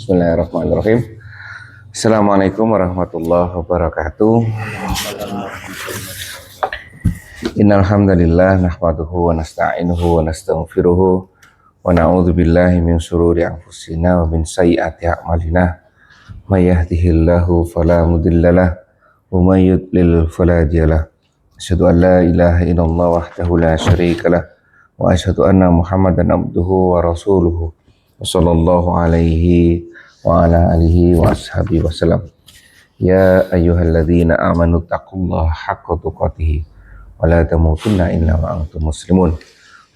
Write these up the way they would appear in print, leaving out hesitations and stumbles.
Bismillahirrahmanirrahim. Assalamualaikum warahmatullahi wabarakatuh. Innal hamdalillah nahmaduhu wa nasta'inuhu wa nastaghfiruhu wa na'udzu billahi min shururi anfusina wa min sayyiati a'malina. May yahdihillahu fala mudhillalah wa may yudlil fala hadiyalah. Asyhadu an la ilaha illallah wahdahu la syarikalah wa asyhadu anna Muhammadan abduhu wa rasuluhu. Wassallallahu alaihi wa ala alihi wa ashabihi wasallam. Ya ayyuhalladzina amanu taqullaha haqqa tuqatih wa la tamutunna illa wa antum muslimun.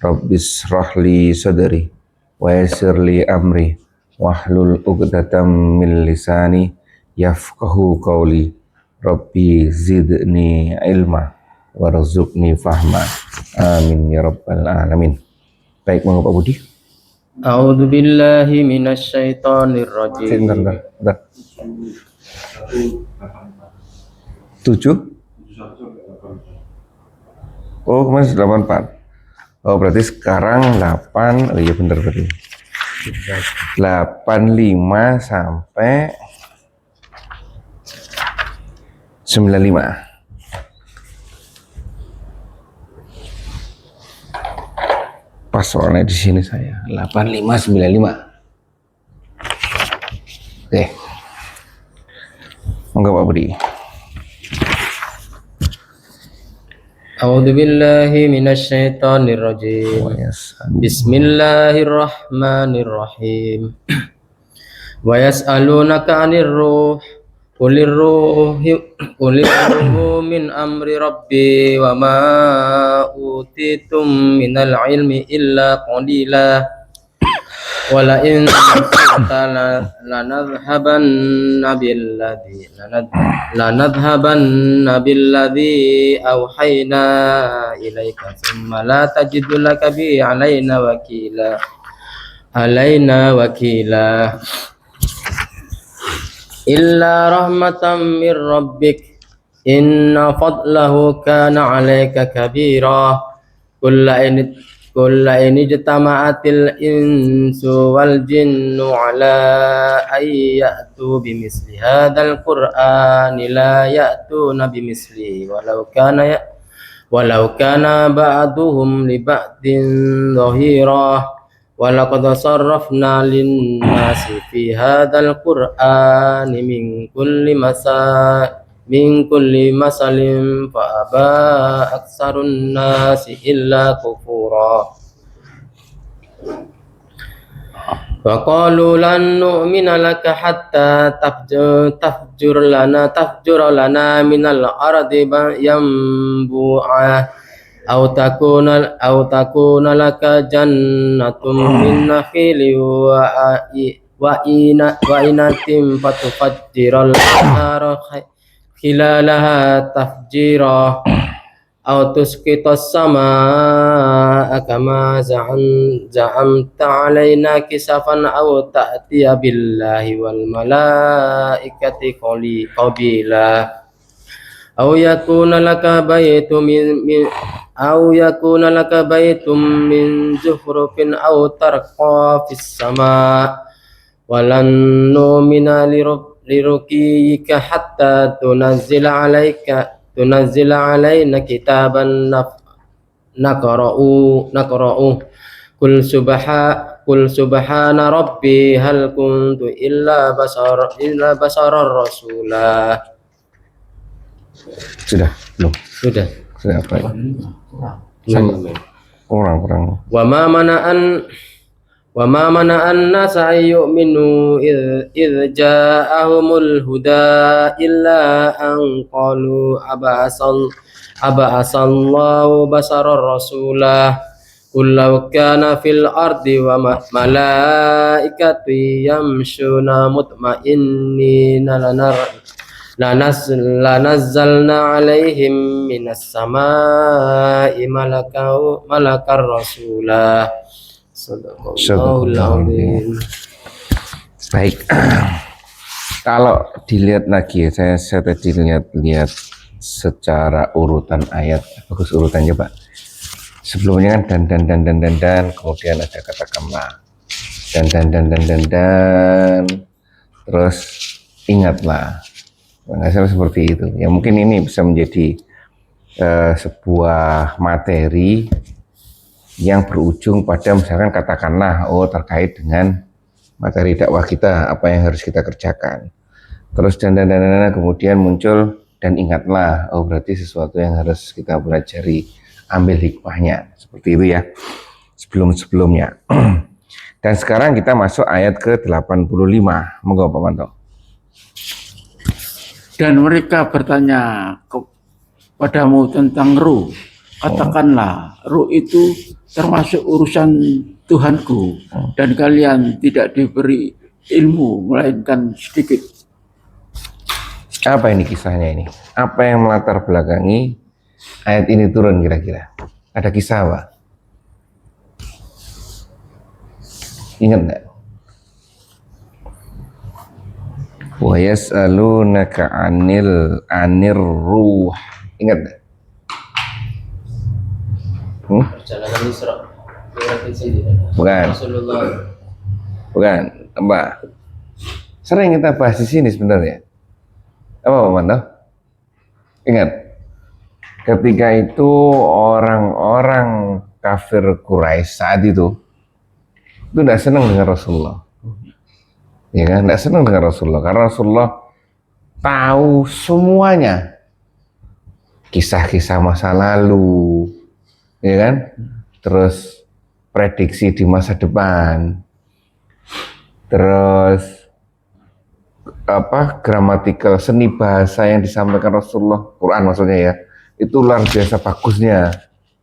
Rabbis shrahli sadri wa yassir li amri wahlul 'uqdatam min lisani yafqahu qawli. Rabbi zidni ilma warzuqni fahma. Amin ya rabbal alamin. Baik, monggo Pak Budi. A'udzu billahi minasy syaithanir rajim. Bentar. 7? Oh, kemarin 84. Oh, berarti sekarang 8. Oh iya benar berarti. 85 sampai 95. Pas soalnya di sini saya 8595. Oke. Monggo Pak Budi. A'udzu billahi minasy syaithanir rajim. Bismillahirrahmanirrahim. Wa yas'alunaka 'anir ruh. Qulir ruhu min amri rabbi wa ma utitum minal ilmi illa qalila wa la in lanadhhabanna billadhi awhayna ilaika thumma la tajidu laka bi alaina wakila illa rahmatan min rabbik inna fadlahu kana 'alaika kabira. Kulla in ijtama'atil insu wal jinnu 'ala ay ya'tu bimisli hadzal qur'ani la ya'tuna bimisli walau kana ba'duhum li ba'din dhahira. Walaqad sarrafna lin-nasi fi hadzal qur'ani min kulli masalin fa aba aktsarun nasi illa kufura. Wa qalu lan nu'mina laka hatta tafjur lana minal ardi yanbu'a aw takuna laka jannatun min nakhilin wa inatin fatufajjiral anhara khilalaha tafjira aw tusqitas samaa kama za'amta alaina kisafan aw ta'tiya billahi wal malaikati qabila aw yakuna laka baytum min zuhrufin aw tarqa fis sama walan nu'mina liruqiyika hatta tunazzila alaina kitaban naqra'u kul subhana rabbi hal kuntu illa basarar rasula. Sudah belum? Sudah Apa ya? Kurang. Wa ma mana'an nasa ayyuminu idh ja'ahumul huda illa an qalu aba'asallahu basarar rasulah. Qul law kana fil ardi wa malaikatu yamshuna mutma'innina lanazzalna alaihim minas samai malakar rasulah. Sadaqallahul azim. Baik. Kalau dilihat lagi saya tadi lihat secara urutan ayat. Bagus urutannya Pak. Sebelumnya kan dan kemudian ada kata kama dan terus ingatlah. Nggak salah seperti itu. Ya mungkin ini bisa menjadi sebuah materi yang berujung pada misalkan katakanlah terkait dengan materi dakwah kita, apa yang harus kita kerjakan. Terus dan kemudian muncul dan ingatlah, berarti sesuatu yang harus kita pelajari, ambil hikmahnya. Seperti itu ya. Sebelum-sebelumnya. Dan sekarang kita masuk ayat ke-85. Monggo Pak Manto. Dan mereka bertanya kepadamu tentang ruh. Katakanlah, ruh itu termasuk urusan Tuhanku, dan kalian tidak diberi ilmu melainkan sedikit. Apa ini kisahnya ini? Apa yang melatar belakangi ayat ini turun kira-kira? Ada kisah apa? Ingat nggak? Wa yas'alunaka 'anir ruh. Ingat nggak? Perjalanan Isra. Bukan. Rasulullah. Bukan. Apa? Sering kita bahas di sini sebenarnya. Apa Pak Manto? Ingat, ketika itu orang-orang kafir Quraisy saat itu tidak senang dengan Rasulullah, ya kan? Tidak senang dengan Rasulullah karena Rasulullah tahu semuanya, kisah-kisah masa lalu, ya kan? Terus prediksi di masa depan, terus gramatikal seni bahasa yang disampaikan Rasulullah, Quran maksudnya ya, itu luar biasa bagusnya,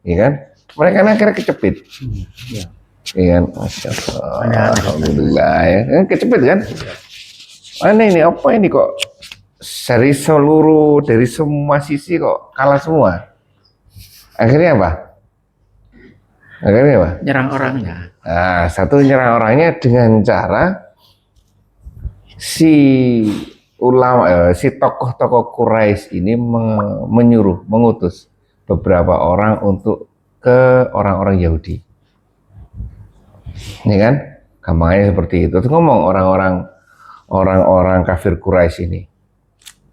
ya kan? Mereka akhirnya kecepit, ya kan? Masya Allah, alhamdulillah ya, kecepit kan? Mana ini apa ini kok dari semua sisi kok kalah semua? Akhirnya apa? Nyerang orangnya. Nah, satu nyerang orangnya dengan cara si ulama, si tokoh-tokoh Quraisy ini mengutus beberapa orang untuk ke orang-orang Yahudi, ini kan gampangnya seperti itu. Terus ngomong orang-orang kafir Quraisy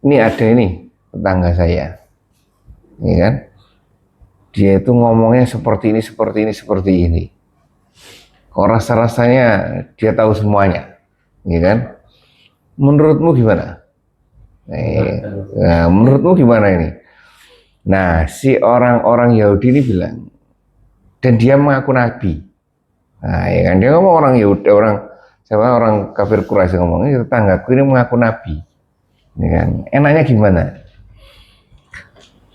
ini ada ini tetangga saya, ini kan dia itu ngomongnya seperti ini, kok rasa-rasanya dia tahu semuanya, ini kan. Menurutmu gimana? Nah, menurutmu gimana ini? Nah, si orang-orang Yahudi ini bilang, dan dia mengaku nabi. Nah, ya kan dia ngomong orang Yahudi, orang kafir Quraisy ngomongnya, tetanggaku ini mengaku nabi. Ya kan? Enaknya gimana?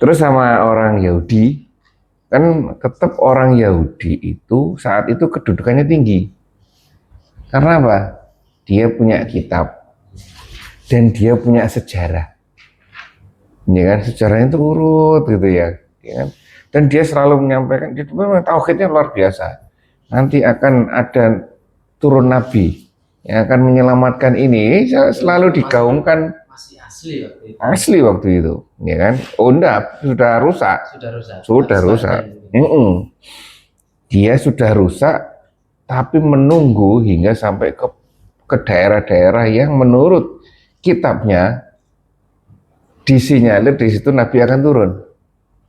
Terus sama orang Yahudi, kan tetap orang Yahudi itu saat itu kedudukannya tinggi. Karena apa? Dia punya kitab. Dan dia punya sejarah, ya kan, sejarahnya itu urut gitu ya kan? Dan dia selalu menyampaikan, dia memang tauhidnya luar biasa. Nanti akan ada turun nabi yang akan menyelamatkan ini, selalu digaungkan. Masih asli waktu itu. Asli waktu itu, ya kan? Oh enggak, sudah rusak. Sudah rusak. Dia sudah rusak, tapi menunggu hingga sampai ke daerah-daerah yang menurut kitabnya disinyalir di situ Nabi akan turun,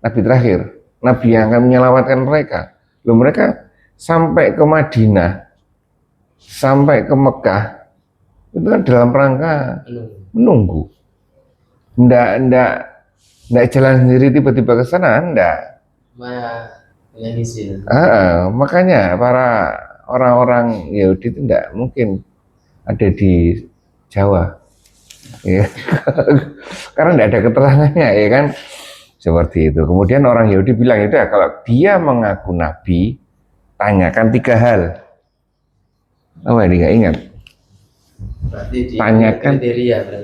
Nabi terakhir, Nabi yang akan menyelamatkan mereka. Lalu mereka sampai ke Madinah, sampai ke Mekah, itu kan dalam rangka menunggu. Ndak jalan sendiri tiba-tiba ke sana, ndak. Makanya para orang-orang Yahudi itu ndak mungkin ada di Jawa. Ya. Karena tidak ada keterangannya, ya kan, seperti itu. Kemudian orang Yahudi bilang itu ya, kalau dia mengaku nabi, tanyakan 3 hal. Apa ini nggak ingat? Tanyakan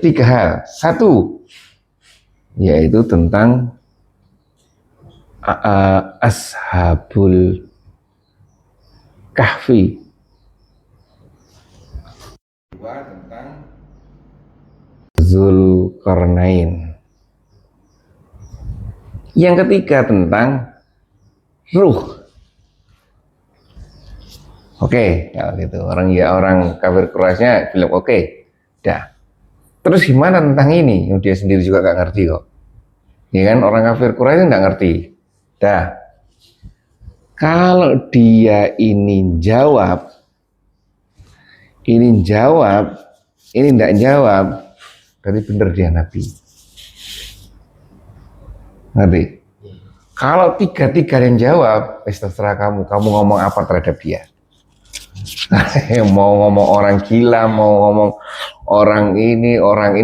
3 hal. 1, yaitu tentang Ashabul Kahfi. 2, tentang Zulkarnain. Yang ketiga tentang ruh. Oke, kalau gitu orang kafir Quraisynya bilang oke. Dah. Terus gimana tentang ini? Yang dia sendiri juga nggak ngerti kok. Ya kan, orang kafir Quraisy nggak ngerti. Dah. Kalau dia ini jawab, ini nggak jawab, berarti bener dia Nabi. Ngerti? Kalau tiga yang jawab, terserah kamu ngomong apa terhadap dia. Mau ngomong orang gila, mau ngomong orang ini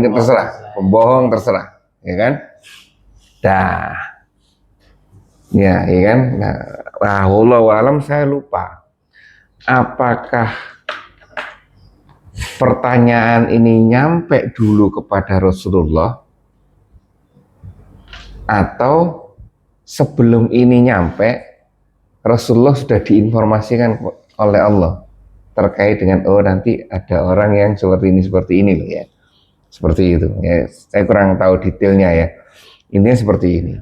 terserah, pembohong terserah, ya kan? Dah, ya kan? Nah, wallahu alam saya lupa. Apakah pertanyaan ini nyampe dulu kepada Rasulullah atau sebelum ini nyampe Rasulullah sudah diinformasikan oleh Allah terkait dengan nanti ada orang yang seperti ini loh ya, seperti itu ya. Saya kurang tahu detailnya ya, intinya seperti ini.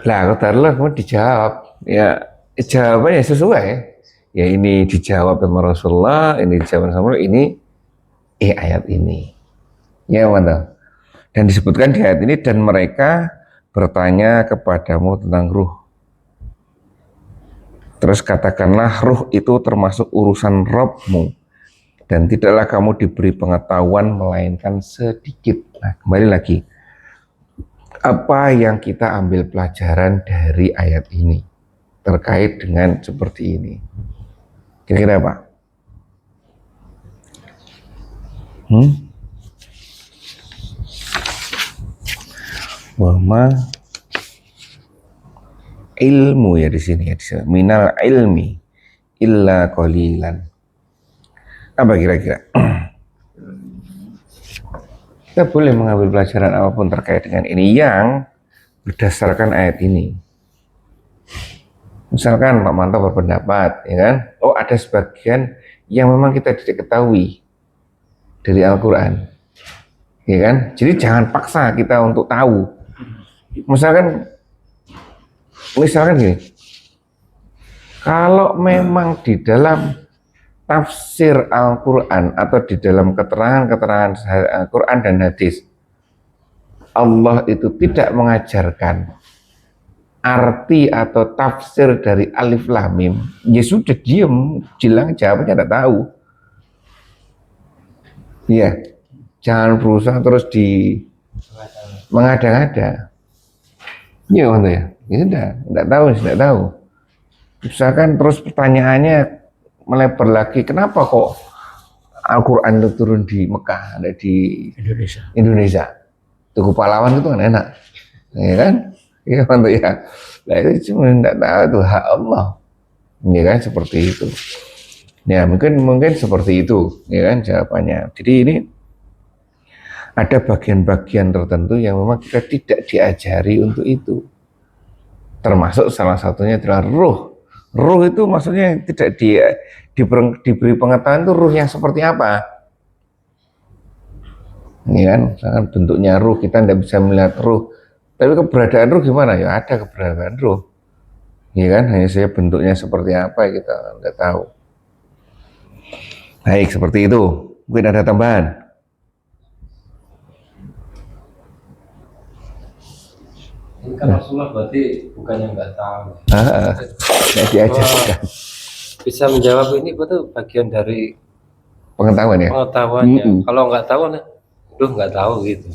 Lah kalau kemudian dijawab ya, jawabannya sesuai ya, ini dijawab sama Rasulullah, ini dijawab sama Rasulullah, ini ayat ini ya mantap. Dan disebutkan di ayat ini, dan mereka bertanya kepadamu tentang ruh. Terus katakanlah ruh itu termasuk urusan Rabbmu, dan tidaklah kamu diberi pengetahuan melainkan sedikit. Nah, kembali lagi, apa yang kita ambil pelajaran dari ayat ini terkait dengan seperti ini? Kira-kira apa? Wama ilmu ya di sini ya, minal ilmi illa qalilan. Apa kira-kira? Kita boleh mengambil pelajaran apapun terkait dengan ini yang berdasarkan ayat ini. Misalkan Pak Manto berpendapat, ya kan? Oh, ada sebagian yang memang kita tidak ketahui dari Al-Quran, ya kan? Jadi jangan paksa kita untuk tahu. Misalkan gini, kalau memang di dalam tafsir Al-Quran atau di dalam keterangan-keterangan Al-Quran dan hadis, Allah itu tidak mengajarkan arti atau tafsir dari alif lam mim, ya sudah diem, bilang jawabnya tidak tahu. Iya, jangan berusaha terus di mengada-ngada. Iya, ya, tidak tahu. Misalkan terus pertanyaannya melebar lagi, kenapa kok Al-Quran itu turun di Mekah, ada di Indonesia? Tugu Pahlawan itu kan enak, ya kan? Iya, mantap ya. Nah, itu cuma tidak tahu, itu hak Allah, ya kan, seperti itu. Ya mungkin seperti itu, ya kan jawabannya. Jadi ini ada bagian-bagian tertentu yang memang kita tidak diajari untuk itu. Termasuk salah satunya adalah ruh. Ruh itu maksudnya tidak diberi pengetahuan itu ruh yang seperti apa. Ini kan, misalkan bentuknya ruh, kita tidak bisa melihat ruh. Tapi keberadaan ruh gimana? Ya ada keberadaan ruh. Ya kan, hanya saja bentuknya seperti apa kita tidak tahu. Baik, seperti itu. Mungkin ada tambahan. Ini kan Rasulullah berarti bukan yang nggak tahu. Nggak diajarkan. Bisa menjawab ini betul bagian dari Pengetahuan ya? pengetahuannya. Kalau nggak tahu, nggak tahu gitu.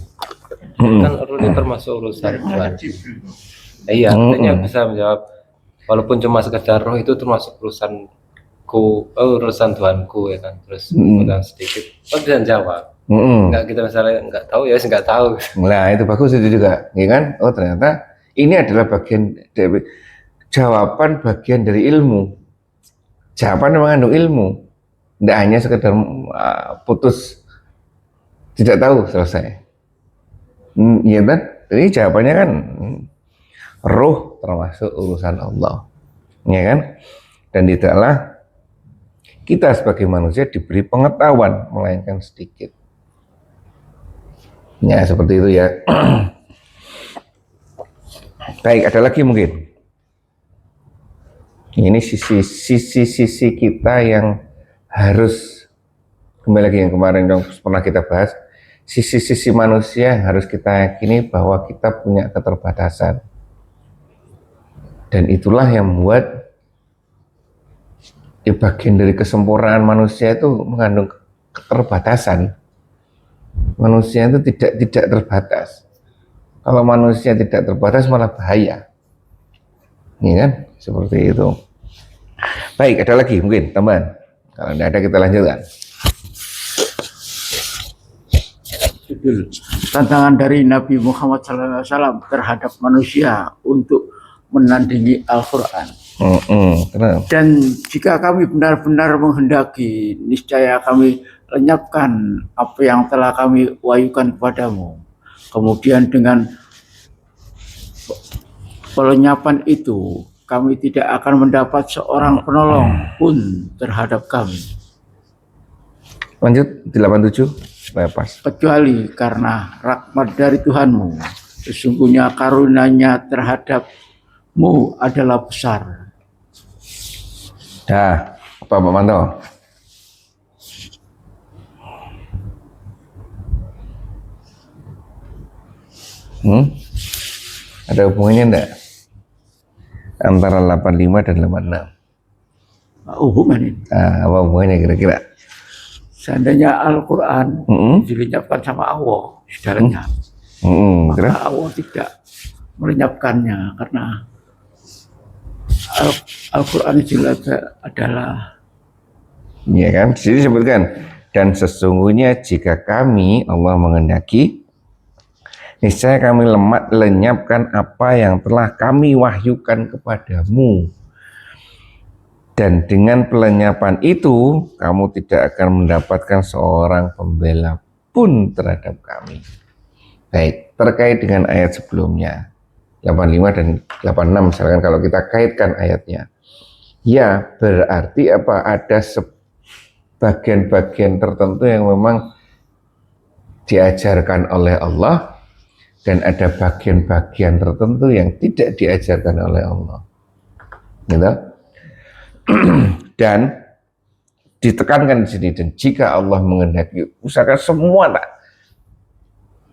Kan ini termasuk urusan Tuhan. Iya, artinya bisa menjawab. Walaupun cuma sekedar roh itu termasuk urusan Tuhanku ya kan. Terus udah sedikit, bisa jawab. Enggak, kita misalnya nggak tahu ya nggak tahu. Nah itu bagus itu juga, ya kan? Oh ternyata ini adalah bagian dari jawaban, bagian dari ilmu. Jawaban mengandung ilmu, tidak hanya sekedar putus tidak tahu selesai. Iya kan? Jadi jawabannya kan ruh termasuk urusan Allah, ya kan? Dan tidaklah kita sebagai manusia diberi pengetahuan melainkan sedikit. Ya seperti itu ya. Baik, ada lagi mungkin. Ini sisi kita yang harus kembali lagi yang kemarin yang pernah kita bahas, sisi-sisi manusia yang harus kita yakini bahwa kita punya keterbatasan. Dan itulah yang membuat bagian dari kesempurnaan manusia itu mengandung keterbatasan. Manusia itu tidak terbatas. Kalau manusia tidak terbatas malah bahaya. Ini kan seperti itu. Baik, ada lagi mungkin tambahan. Kalau tidak ada kita lanjutkan. Judul tantangan dari Nabi Muhammad SAW terhadap manusia untuk menandingi Al-Quran. Dan jika kami benar-benar menghendaki, niscaya kami lenyapkan apa yang telah kami wahyukan kepadamu. Kemudian dengan pelenyapan itu, kami tidak akan mendapat seorang penolong pun terhadap kami. Lanjut, 87. Lepas. Kecuali karena rahmat dari Tuhanmu, sesungguhnya karunia-Nya terhadapmu adalah besar. Dah, apa Pak Manto? Ada hubungannya enggak? Antara 85 dan 86. Hubungan ini. Apa hubungannya kira-kira? Seandainya Al-Quran dilenyapkan sama Allah, saudaranya, maka Allah tidak melenyapkannya karena Al-Quran jelas adalah. Iya kan? Di sini disebutkan, dan sesungguhnya jika kami Allah menghendaki, niscaya kami lenyapkan apa yang telah kami wahyukan kepadamu. Dan dengan pelenyapan itu, kamu tidak akan mendapatkan seorang pembela pun terhadap kami. Baik, terkait dengan ayat sebelumnya, 85 dan 86, misalkan kalau kita kaitkan ayatnya. Ya, berarti apa? Ada bagian-bagian tertentu yang memang diajarkan oleh Allah, dan ada bagian-bagian tertentu yang tidak diajarkan oleh Allah. Gitu? Dan ditekankan di sini, dan jika Allah menghendaki, usahakan semua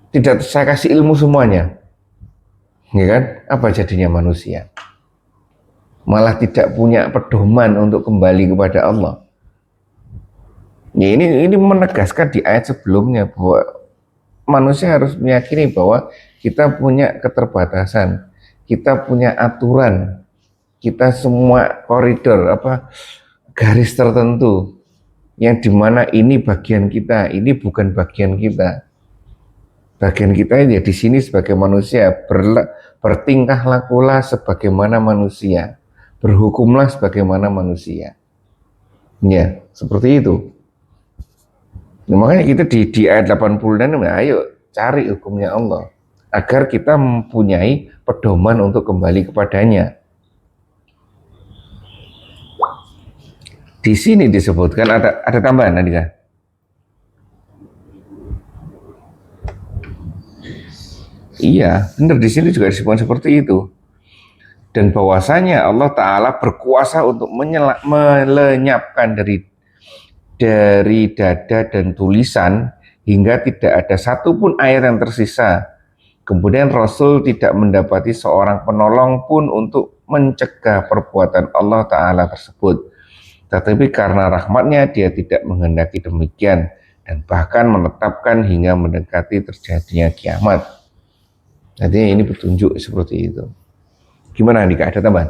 tidak saya kasih ilmu semuanya, ya kan? Apa jadinya manusia? Malah tidak punya pedoman untuk kembali kepada Allah. Ya, ini menegaskan di ayat sebelumnya bahwa manusia harus meyakini bahwa kita punya keterbatasan, kita punya aturan. Kita semua koridor garis tertentu yang dimana ini bagian kita, ini bukan bagian kita. Bagian kita ya di sini sebagai manusia, bertingkah lakulah sebagaimana manusia, berhukumlah sebagaimana manusia. Ya, seperti itu. Nah, makanya kita di ayat 86, ayo cari hukumnya Allah agar kita mempunyai pedoman untuk kembali kepadanya. Di sini disebutkan ada tambahan, Andika. Iya, benar, di sini juga disebutkan seperti itu. Dan bahwasanya Allah Ta'ala berkuasa untuk melenyapkan dari dada dan tulisan hingga tidak ada satupun ayat yang tersisa. Kemudian Rasul tidak mendapati seorang penolong pun untuk mencegah perbuatan Allah Ta'ala tersebut. Tetapi karena rahmatnya dia tidak menghendaki demikian, dan bahkan menetapkan hingga mendekati terjadinya kiamat. Jadi ini petunjuk seperti itu. Gimana Andika, ada tambahan?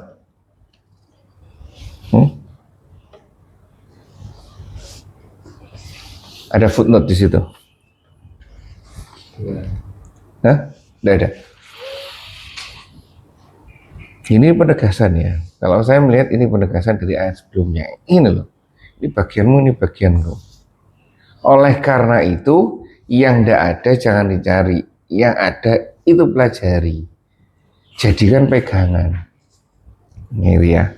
Ada footnote di situ? Hah? Tidak ada. Ini penegasannya. Kalau saya melihat ini penegasan dari ayat sebelumnya. Ini loh. Ini bagianmu, ini bagianku. Oleh karena itu, yang tidak ada jangan dicari. Yang ada itu pelajari. Jadikan pegangan. Ini ya.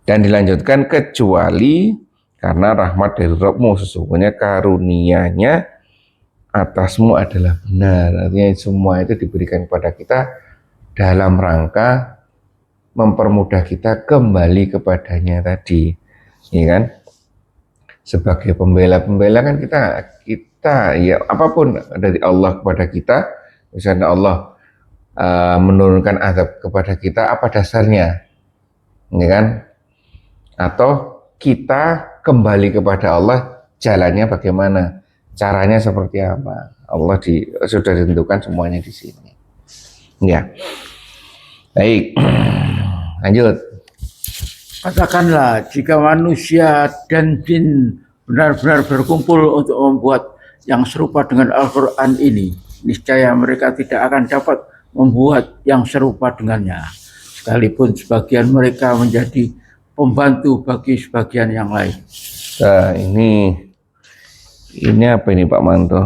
Dan dilanjutkan, kecuali karena rahmat dari Rabbmu, sesungguhnya karunia-Nya atasmu adalah benar. Artinya semua itu diberikan kepada kita dalam rangka mempermudah kita kembali kepadanya tadi, ya kan? sebagai pembela kan kita ya apapun dari Allah kepada kita, misalnya Allah menurunkan azab kepada kita, apa dasarnya, ya kan? Atau kita kembali kepada Allah, jalannya bagaimana, caranya seperti apa? Allah sudah ditentukan semuanya di sini. Ya, baik, lanjut. Katakanlah, jika manusia dan jin benar-benar berkumpul untuk membuat yang serupa dengan Al-Quran ini, niscaya mereka tidak akan dapat membuat yang serupa dengannya, sekalipun sebagian mereka menjadi pembantu bagi sebagian yang lain. Nah, ini apa ini Pak Manto?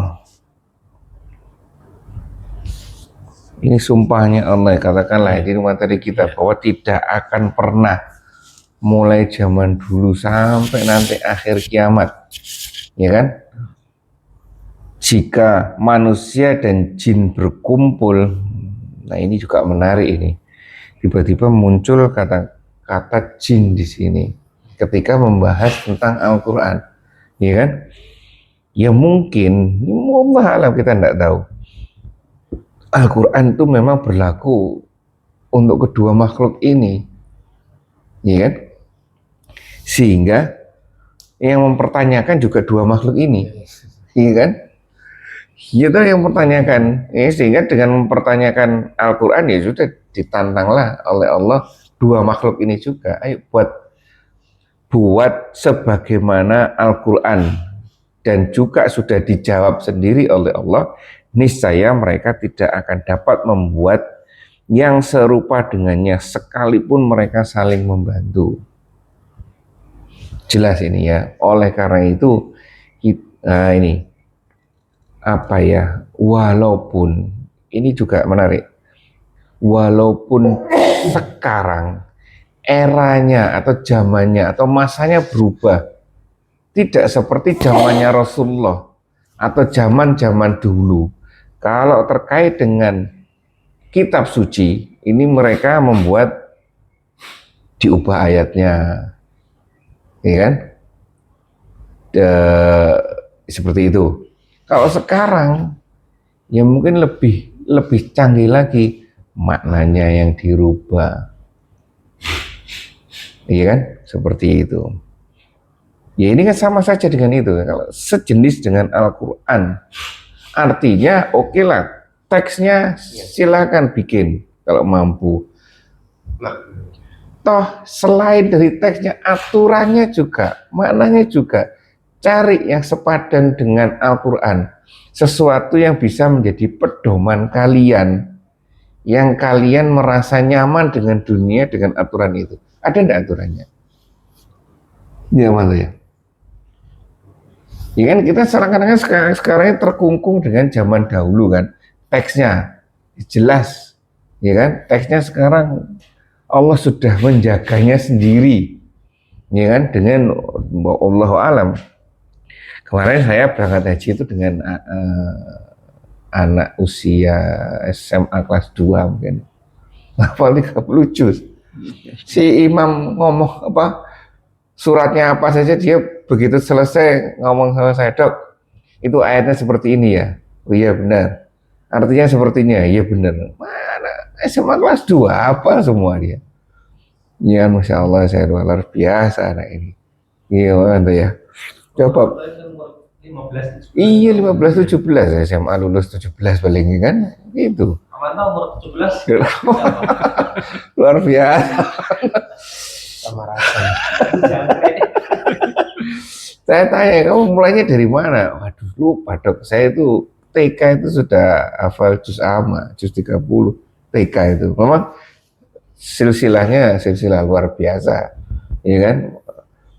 Ini sumpahnya Allah, katakanlah ini materi kita bahwa tidak akan pernah mulai zaman dulu sampai nanti akhir kiamat, ya kan? Jika manusia dan jin berkumpul, nah ini juga menarik ini. Tiba-tiba muncul kata jin di sini ketika membahas tentang Al-Quran, ya kan? Ya mungkin, Allah alam, kita tidak tahu. Al-Quran itu memang berlaku untuk kedua makhluk ini, ya kan? Sehingga yang mempertanyakan juga dua makhluk ini, iya kan? Itu yang mempertanyakan, sehingga dengan mempertanyakan Al-Quran ya sudah ditantanglah oleh Allah dua makhluk ini juga. Ayo buat sebagaimana Al-Quran, dan juga sudah dijawab sendiri oleh Allah, niscaya mereka tidak akan dapat membuat yang serupa dengannya sekalipun mereka saling membantu. Jelas ini ya. Oleh karena itu ini apa ya, walaupun ini juga menarik, walaupun sekarang eranya atau zamannya atau masanya berubah, tidak seperti zamannya Rasulullah atau zaman-zaman dulu. Kalau terkait dengan kitab suci, ini mereka membuat diubah ayatnya, ya kan? Seperti itu. Kalau sekarang ya mungkin lebih canggih lagi, maknanya yang dirubah, iya kan? Seperti itu. Ya ini kan sama saja dengan itu. Kalau sejenis dengan Al-Quran, artinya oke lah, teksnya silakan bikin kalau mampu. Toh selain dari teksnya, aturannya juga, maknanya juga, cari yang sepadan dengan Al-Quran, sesuatu yang bisa menjadi pedoman kalian, yang kalian merasa nyaman dengan dunia dengan aturan itu. Ada enggak aturannya? Ya malu ya. Ya kan kita kadang-kadang sekarang terkungkung dengan zaman dahulu kan, teksnya jelas, ya kan, teksnya sekarang Allah sudah menjaganya sendiri, ya kan, dengan Allahu alam. Kemarin saya berangkat haji itu dengan anak usia SMA kelas 2 mungkin, hafal 30 juz. Si imam ngomong apa, suratnya apa saja, dia begitu selesai ngomong sama saya, Dok, itu ayatnya seperti ini ya. Oh iya benar. Artinya sepertinya, iya benar. Mana SMA kelas 2 apa semua dia. Ya Masya Allah, saya luar biasa anak ini. Iya mantap ya. Coba. 15, iya 15 17 SMA lulus 17 paling kan gitu. Amanda umur 17. Luar biasa. Sama rasa. Saya tanya, kamu mulainya dari mana? Waduh, lupa Dok. Saya itu TK itu sudah hafal juz amma, juz 30. TK itu. Memang silsilahnya silsilah luar biasa. Ya kan?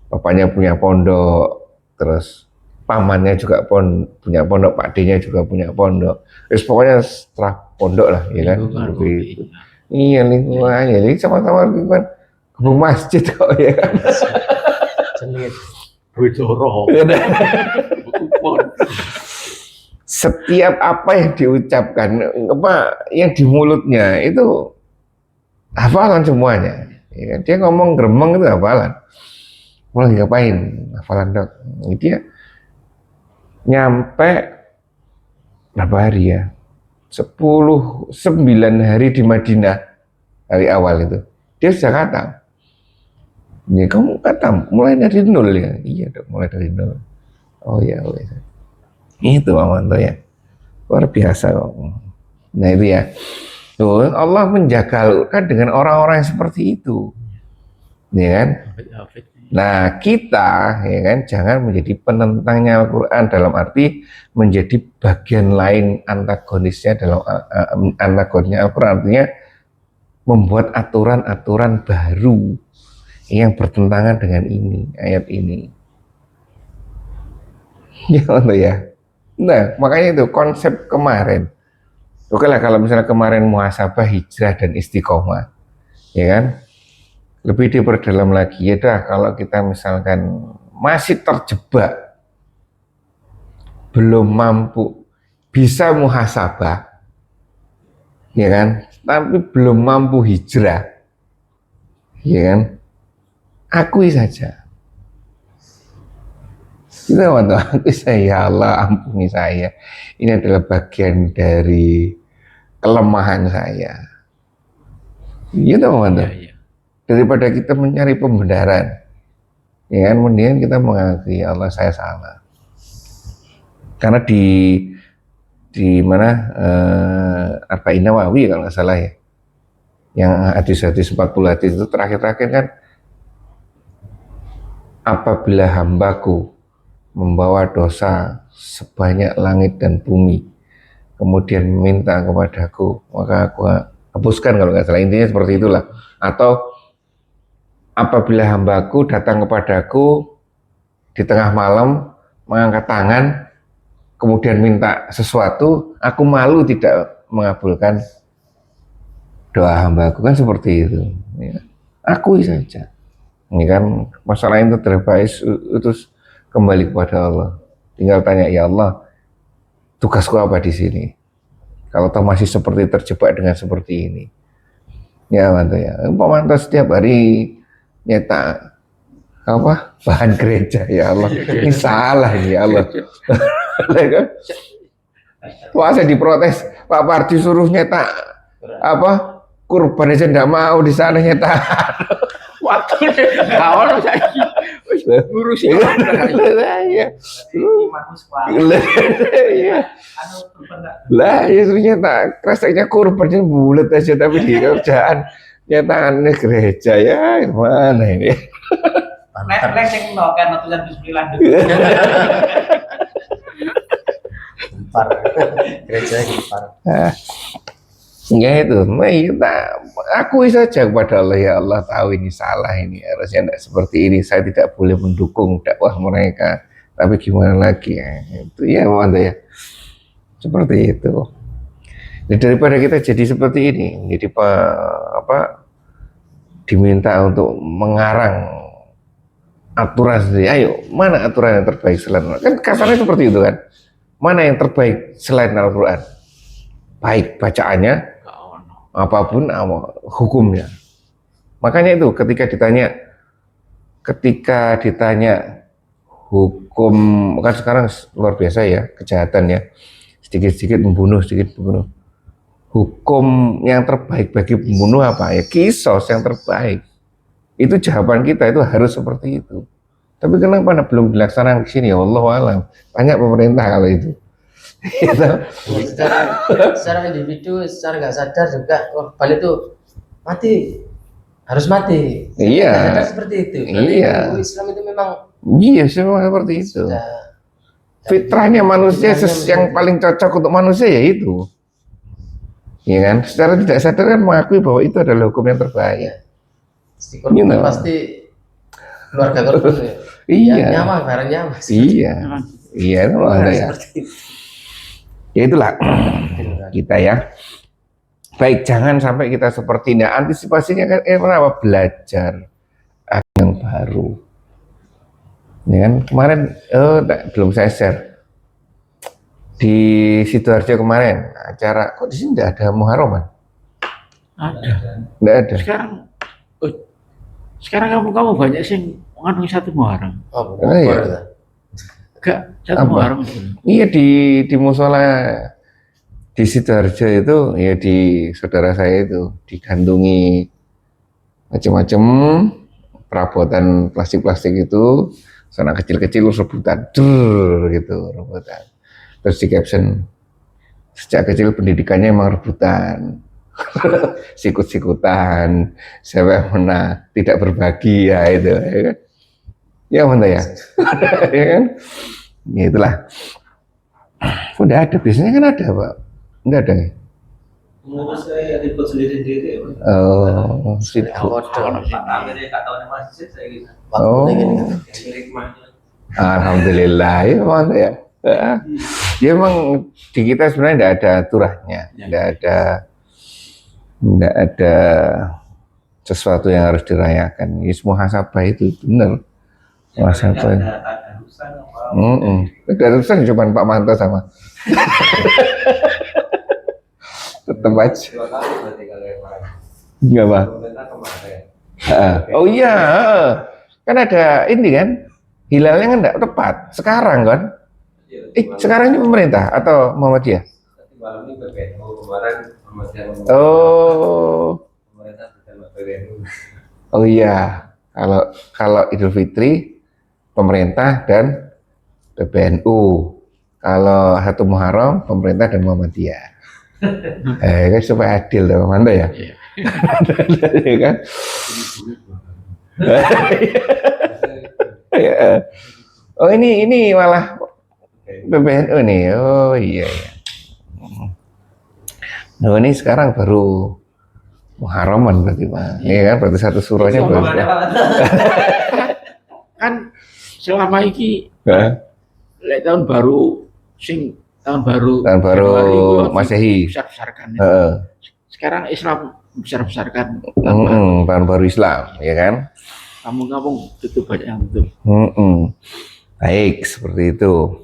Bapaknya punya pondok, terus pamannya juga punya pondok, Pak D-nya juga punya pondok. Terus pokoknya setelah pondok lah, ya kan? Begitu. Iya, lingkungannya. Jadi sama-sama lingkungan kebun masjid kok, ya kan? Setiap apa yang diucapkan, apa yang di mulutnya itu hafalan semuanya. Ya, dia ngomong gremeng itu hafalan. Mulai ngapain? Hafalan dok. Dia nyampe berapa hari ya? 9 hari di Madinah hari awal itu. Dia sudah khatam. Ya kamu khatam, mulai dari nol ya? Iya dok, mulai dari nol. Oh ya, oh ya. Itu Pak Manto ya. Luar biasa kok. Nah itu ya. Tuh, Allah menjaga Al-Quran dengan orang-orang yang seperti itu. Ya kan? Nah kita ya kan jangan menjadi penentangnya Al-Quran dalam arti menjadi bagian lain antagonisnya dalam antagonisnya Al-Quran, artinya membuat aturan-aturan baru yang bertentangan dengan ini ayat ini. Ya untuk ya. Nah makanya itu konsep kemarin. Oke lah kalau misalnya kemarin muhasabah, hijrah dan istiqomah, ya kan? Lebih diperdalam lagi ya dah kalau kita misalkan masih terjebak belum mampu bisa muhasabah ya kan tapi belum mampu hijrah ya kan akui saja kita waktu akui saya ya Allah ampuni saya ini adalah bagian dari kelemahan saya gitu teman-teman daripada kita mencari pembenaran ya kan mendingan kita mengakui ya Allah saya salah karena di mana Arba'in Nawawi kalau nggak salah ya yang hadis-hadis 40 hadis itu terakhir-terakhir kan apabila hambaku membawa dosa sebanyak langit dan bumi kemudian meminta kepadaku maka aku hapuskan kalau nggak salah intinya seperti itulah atau apabila hambaku datang kepadaku di tengah malam mengangkat tangan kemudian minta sesuatu aku malu tidak mengabulkan doa hambaku kan seperti itu ya. Akui saja ini kan masalah itu terbaik terus kembali kepada Allah tinggal tanya ya Allah tugasku apa di sini kalau toh masih seperti terjebak dengan seperti ini ya Manto ya Pak Manto setiap hari nyetak apa bahan gereja ya Allah ini salah ini ya Allah puasa diprotes Pak Pardi suruh nyetak apa kurban aja nggak mau di sana nyetak Waktu awal saya ngurusin lah ya suruh nyetak kreseknya kurbannya bulat aja tapi di kerjaan nyetakannya gereja ya mana ini Netflix yang melakukan tulisan bismillah dulu. Gempar. Gereja gempar. Ya itu, nah kita akui saja kepada Allah ya Allah tahu ini salah ini harusnya tidak seperti ini saya tidak boleh mendukung dakwah mereka tapi gimana lagi ya itu ya Manto ya seperti itu. Jadi daripada kita jadi seperti ini jadi diminta untuk mengarang aturan sendiri ayo mana aturan yang terbaik selain kan kasarnya seperti itu kan mana yang terbaik selain Al-Quran baik bacaannya apapun hukumnya makanya itu ketika ditanya hukum kan sekarang luar biasa ya kejahatan ya sedikit-sedikit membunuh hukum yang terbaik bagi pembunuh apa ya kisos yang terbaik itu jawaban kita itu harus seperti itu tapi kenapa belum dilaksanakan di sini ya Allah alam tanya pemerintah kalau itu secara individu secara nggak sadar juga korban itu harus mati iya sadar seperti itu berarti iya Islam itu memang iya memang seperti itu fitrahnya manusia yang paling cocok untuk manusia ya itu ya kan secara tidak sadar kan mengakui bahwa itu adalah hukum yang terbaik korban pasti keluarga korban iya nyawa barang nyawa iya itu ya ya itulah kita ya baik jangan sampai kita seperti ini antisipasinya kan apa belajar yang baru ini kan kemarin belum saya share di Sidoarjo kemarin acara kok di sini tidak ada Muharraman ada tidak ada sekarang kamu banyak sing Kan satu Muharram. Oh, Oh, iya. Bogor itu. Enggak, satu Apa? Muharram itu. Iya di musola di Sidoarjo itu ya di saudara saya itu digantungi macam-macam perabotan plastik-plastik itu anak kecil-kecil rebutan gitu rebutan terus di caption sejak kecil pendidikannya emang rebutan sikut-sikutan siapa yang menang tidak berbagi ya itu ya kan ya mana ya ya kan ya itulah udah ada biasanya kan ada Pak enggak ada ya Menurut saya ribut sendiri-sendiri. oh sibuk Foto. Pak Amir ya kak tahunnya masjid saya gitu. Oh. Waktu ini. Hikmahnya. Alhamdulillah ya mantap ya. Ya emang di kita sebenarnya tidak ada aturannya, tidak ada sesuatu yang harus dirayakan. Ini muhasabah itu benar. Muhasabah. Ada urusan apa? Ada urusan cuma Pak Manto sama. Tetap aja. 2 kali berarti kalau yang lain. Enggak Pak. Pemerintah kemarin. Oh iya, kan ada ini kan, hilalnya kan tidak tepat. Sekarang kan, sekarang ini pemerintah atau Muhammadiyah? Tapi malam ini PBNU kemarin Muhammadiyah Oh, pemerintah bersama PBNU. oh iya, kalau Idul Fitri pemerintah dan PBNU, kalau 1 Muharram pemerintah dan Muhammadiyah. Kan supaya adil dong, mantap ya. Ya kan? Ya. Oh ini malah PBNU nih. Oh iya ya. Nah ini sekarang baru Muharraman berarti Pak. Iya kan berarti 1 surahnya baru. Kan selama ini Hah? lek tahun baru sing tahun baru Januari itu Masehi. besar-besarkan. Heeh. Sekarang Islam besar-besarkan. Tahun baru Islam, ya kan? Kampung-kampung tutup banyak yang tutup. Baik, seperti itu.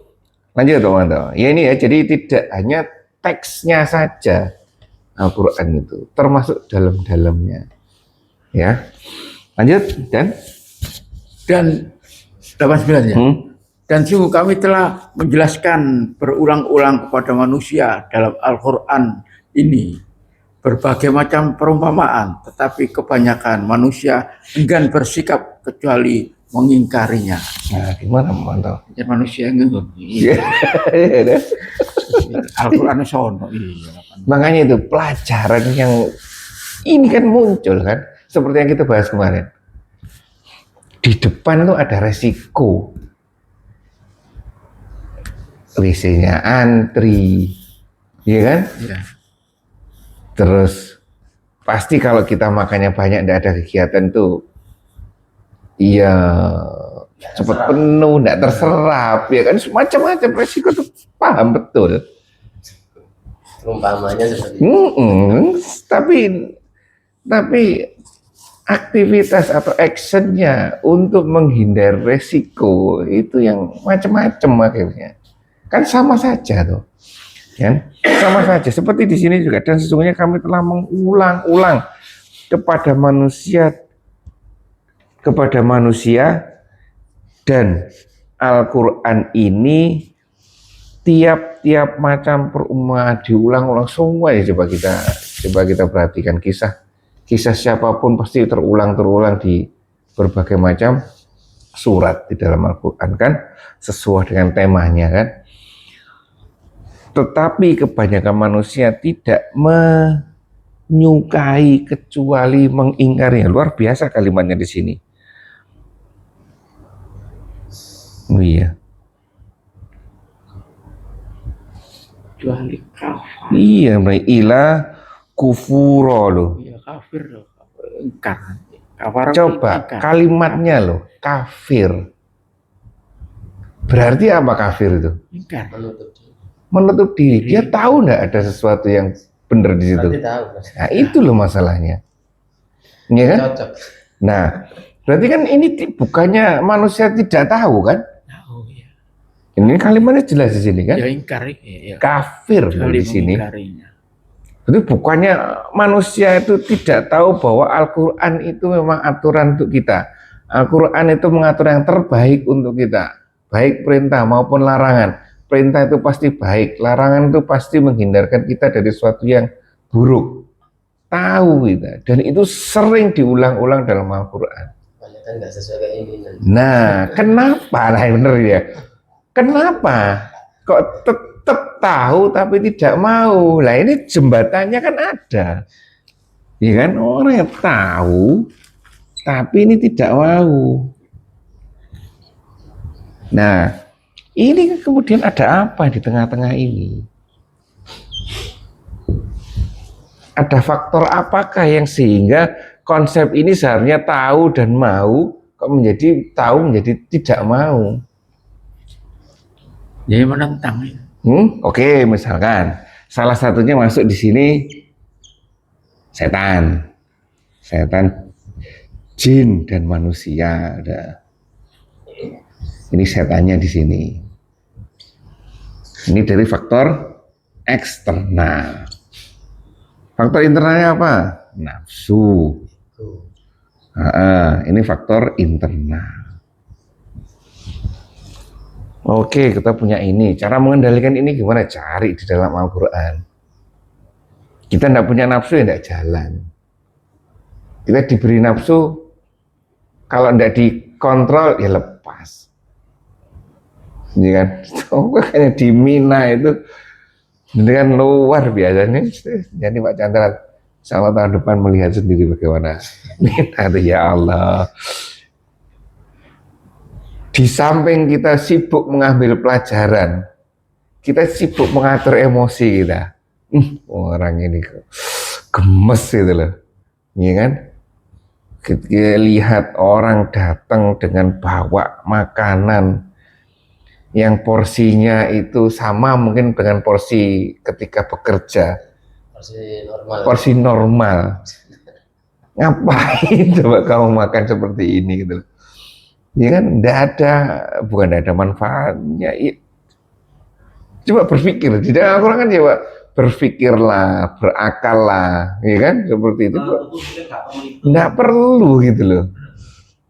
Lanjut teman-teman. Ya ini ya, jadi tidak hanya teksnya saja Al-Quran itu, termasuk dalam-dalamnya. Ya, lanjut dan 89 ya. Dan sungguh kami telah menjelaskan berulang-ulang kepada manusia dalam Al-Quran ini berbagai macam perumpamaan, tetapi kebanyakan manusia enggan bersikap kecuali mengingkarinya. Nah, gimana mantap? Ya, manusia enggan. Iya, iya. Al-Quran sono. Iya. Makanya itu pelajaran yang ini kan muncul kan, seperti yang kita bahas kemarin. Di depan tuh ada resiko. WC-nya antri, iya kan? Iya. Terus pasti kalau kita makannya banyak, tidak ada kegiatan tuh, iya cepat penuh, tidak terserap, ya kan? Macam-macam resiko tuh paham betul. Umpamanya seperti itu. Tapi aktivitas atau actionnya untuk menghindari resiko itu yang macam-macam akhirnya. Kan sama saja tuh, kan? Sama saja. Seperti di sini juga. Dan sesungguhnya kami telah mengulang-ulang kepada manusia dan Al-Quran ini tiap-tiap macam perumpamaan diulang-ulang semua ya. Coba kita perhatikan kisah siapapun pasti terulang di berbagai macam surat di dalam Al-Quran kan, sesuai dengan temanya kan. Tetapi kebanyakan manusia tidak menyukai kecuali mengingkarinya. Luar biasa kalimatnya di sini. Oh iya. Kecuali kafir. Iya, ila kufuro loh. Iya, kafir loh. Engkar. Kafar Coba engkar. kalimatnya loh, kafir. Berarti apa kafir itu? Engkar. Menutup diri. Dia tahu nggak ada sesuatu yang benar di situ. Berarti tahu. Nah itu loh masalahnya, iya kan? Cocok. Nah berarti kan ini bukannya manusia tidak tahu kan? Tahu ya. Ini kalimatnya jelas di sini kan? Ya ingkar ya. Kafir Kecuali di sini. mengingkarinya. Jadi bukannya manusia itu tidak tahu bahwa Al-Quran itu memang aturan untuk kita. Al-Quran itu mengatur yang terbaik untuk kita, baik perintah maupun larangan. Perintah itu pasti baik, larangan itu pasti menghindarkan kita dari sesuatu yang buruk. Tahu kita, dan itu sering diulang-ulang dalam Al-Quran. Banyak kan nggak sesuai kayak ini nanti. Nah, kenapa? Nah, bener ya. Kenapa? Kok tetap tahu tapi tidak mau? Lah ini jembatannya kan ada. Ya kan, orang yang tahu tapi ini tidak mau. Nah, ini kemudian ada apa di tengah-tengah ini? Ada faktor apakah yang sehingga konsep ini seharusnya tahu dan mau kok menjadi tahu menjadi tidak mau? Jadi menentang. Oke, misalkan salah satunya masuk di sini setan, jin dan manusia. Ada. Ini setannya di sini. Ini dari faktor eksternal. Faktor internalnya apa? Nafsu. Ini faktor internal. Oke, kita punya ini. Cara mengendalikan ini gimana? Cari di dalam Al-Quran. Kita tidak punya nafsu ya tidak jalan. Kita diberi nafsu, kalau tidak dikontrol ya lepas. Ini kan, kayak di Mina itu, ini kan luar biasa nih. Jadi Pak Chandra, insya Allah tahun depan melihat sendiri bagaimana Mina itu, ya Allah. Di samping kita sibuk mengambil pelajaran, kita sibuk mengatur emosi kita. Orang ini gemes gitu loh, ya kan? Kita lihat orang datang dengan bawa makanan yang porsinya itu sama mungkin dengan porsi ketika bekerja, porsi normal. Ngapain coba kamu makan seperti ini gitu loh? Ya kan, bukan ada manfaatnya. Coba berpikir, di dalam Al-Quran kan coba berpikirlah, berakallah, ya kan, seperti itu. Nggak perlu gitu loh,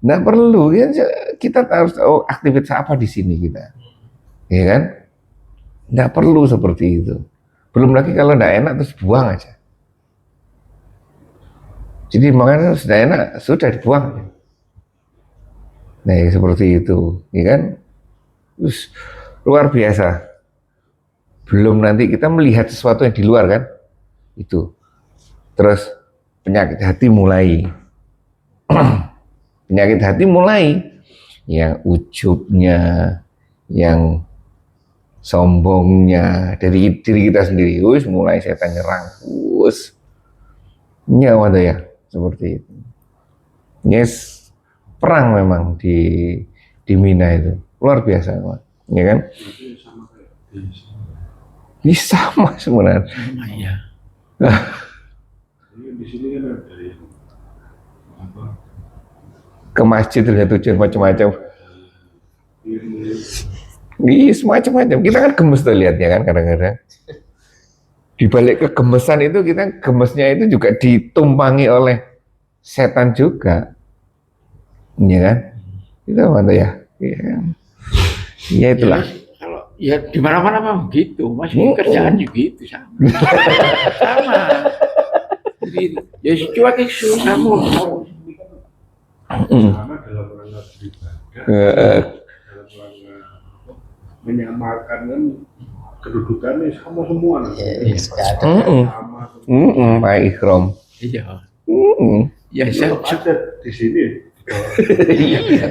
nggak perlu ya, kita harus aktivitas apa di sini kita, ya kan, nggak perlu seperti itu. Belum lagi kalau nggak enak terus buang aja. Jadi makanya sudah enak sudah dibuang. Nah, ya seperti itu, ya kan? Terus luar biasa. Belum nanti kita melihat sesuatu yang di luar kan? Itu. Terus penyakit hati mulai. Penyakit hati mulai. Yang ujubnya, yang sombongnya dari diri kita sendiri. Mulai setan nyerang. Nyawa ya, seperti itu. Yes. Perang memang di Mina itu luar biasa, ya kan? Ini sama sebenarnya. Sama ya. Di sini kan ada yang apa? Ke masjid lihat tujuan macam-macam. Iya, semacam-macam. Kita kan gemes tuh lihatnya kan kadang-kadang. Di balik kegemesan itu kita gemesnya itu juga ditumpangi oleh setan juga. Iya kan? Itu apa ya? Ya itulah. Kalau ya di mana-mana memang begitu, masih kerjaan juga itu sama. Sama. Jadi ya cuek itu kamu. Sama dalam rangka beribadah, dalam rangka menyamakan kan kedudukannya sama semua. Sama. Pak Ikram. Iya. Ya saya ada di sini.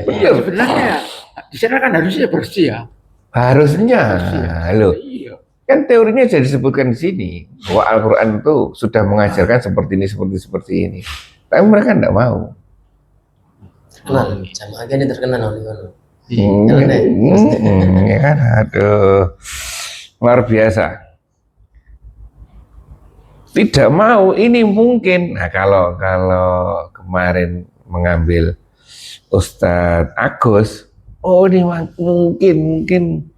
Iya sebenarnya di sana kan harusnya bersih ya. Harusnya, loh. Iya. Kan teorinya sudah disebutkan di sini bahwa Al-Quran itu sudah mengajarkan seperti ini, seperti ini. Tapi mereka tidak mau. Terkenal, sama aja ini terkenal oleh Ya kan, aduh, luar biasa. Tidak mau, ini mungkin. Nah kalau kemarin mengambil Ustadz Agus, ini mungkin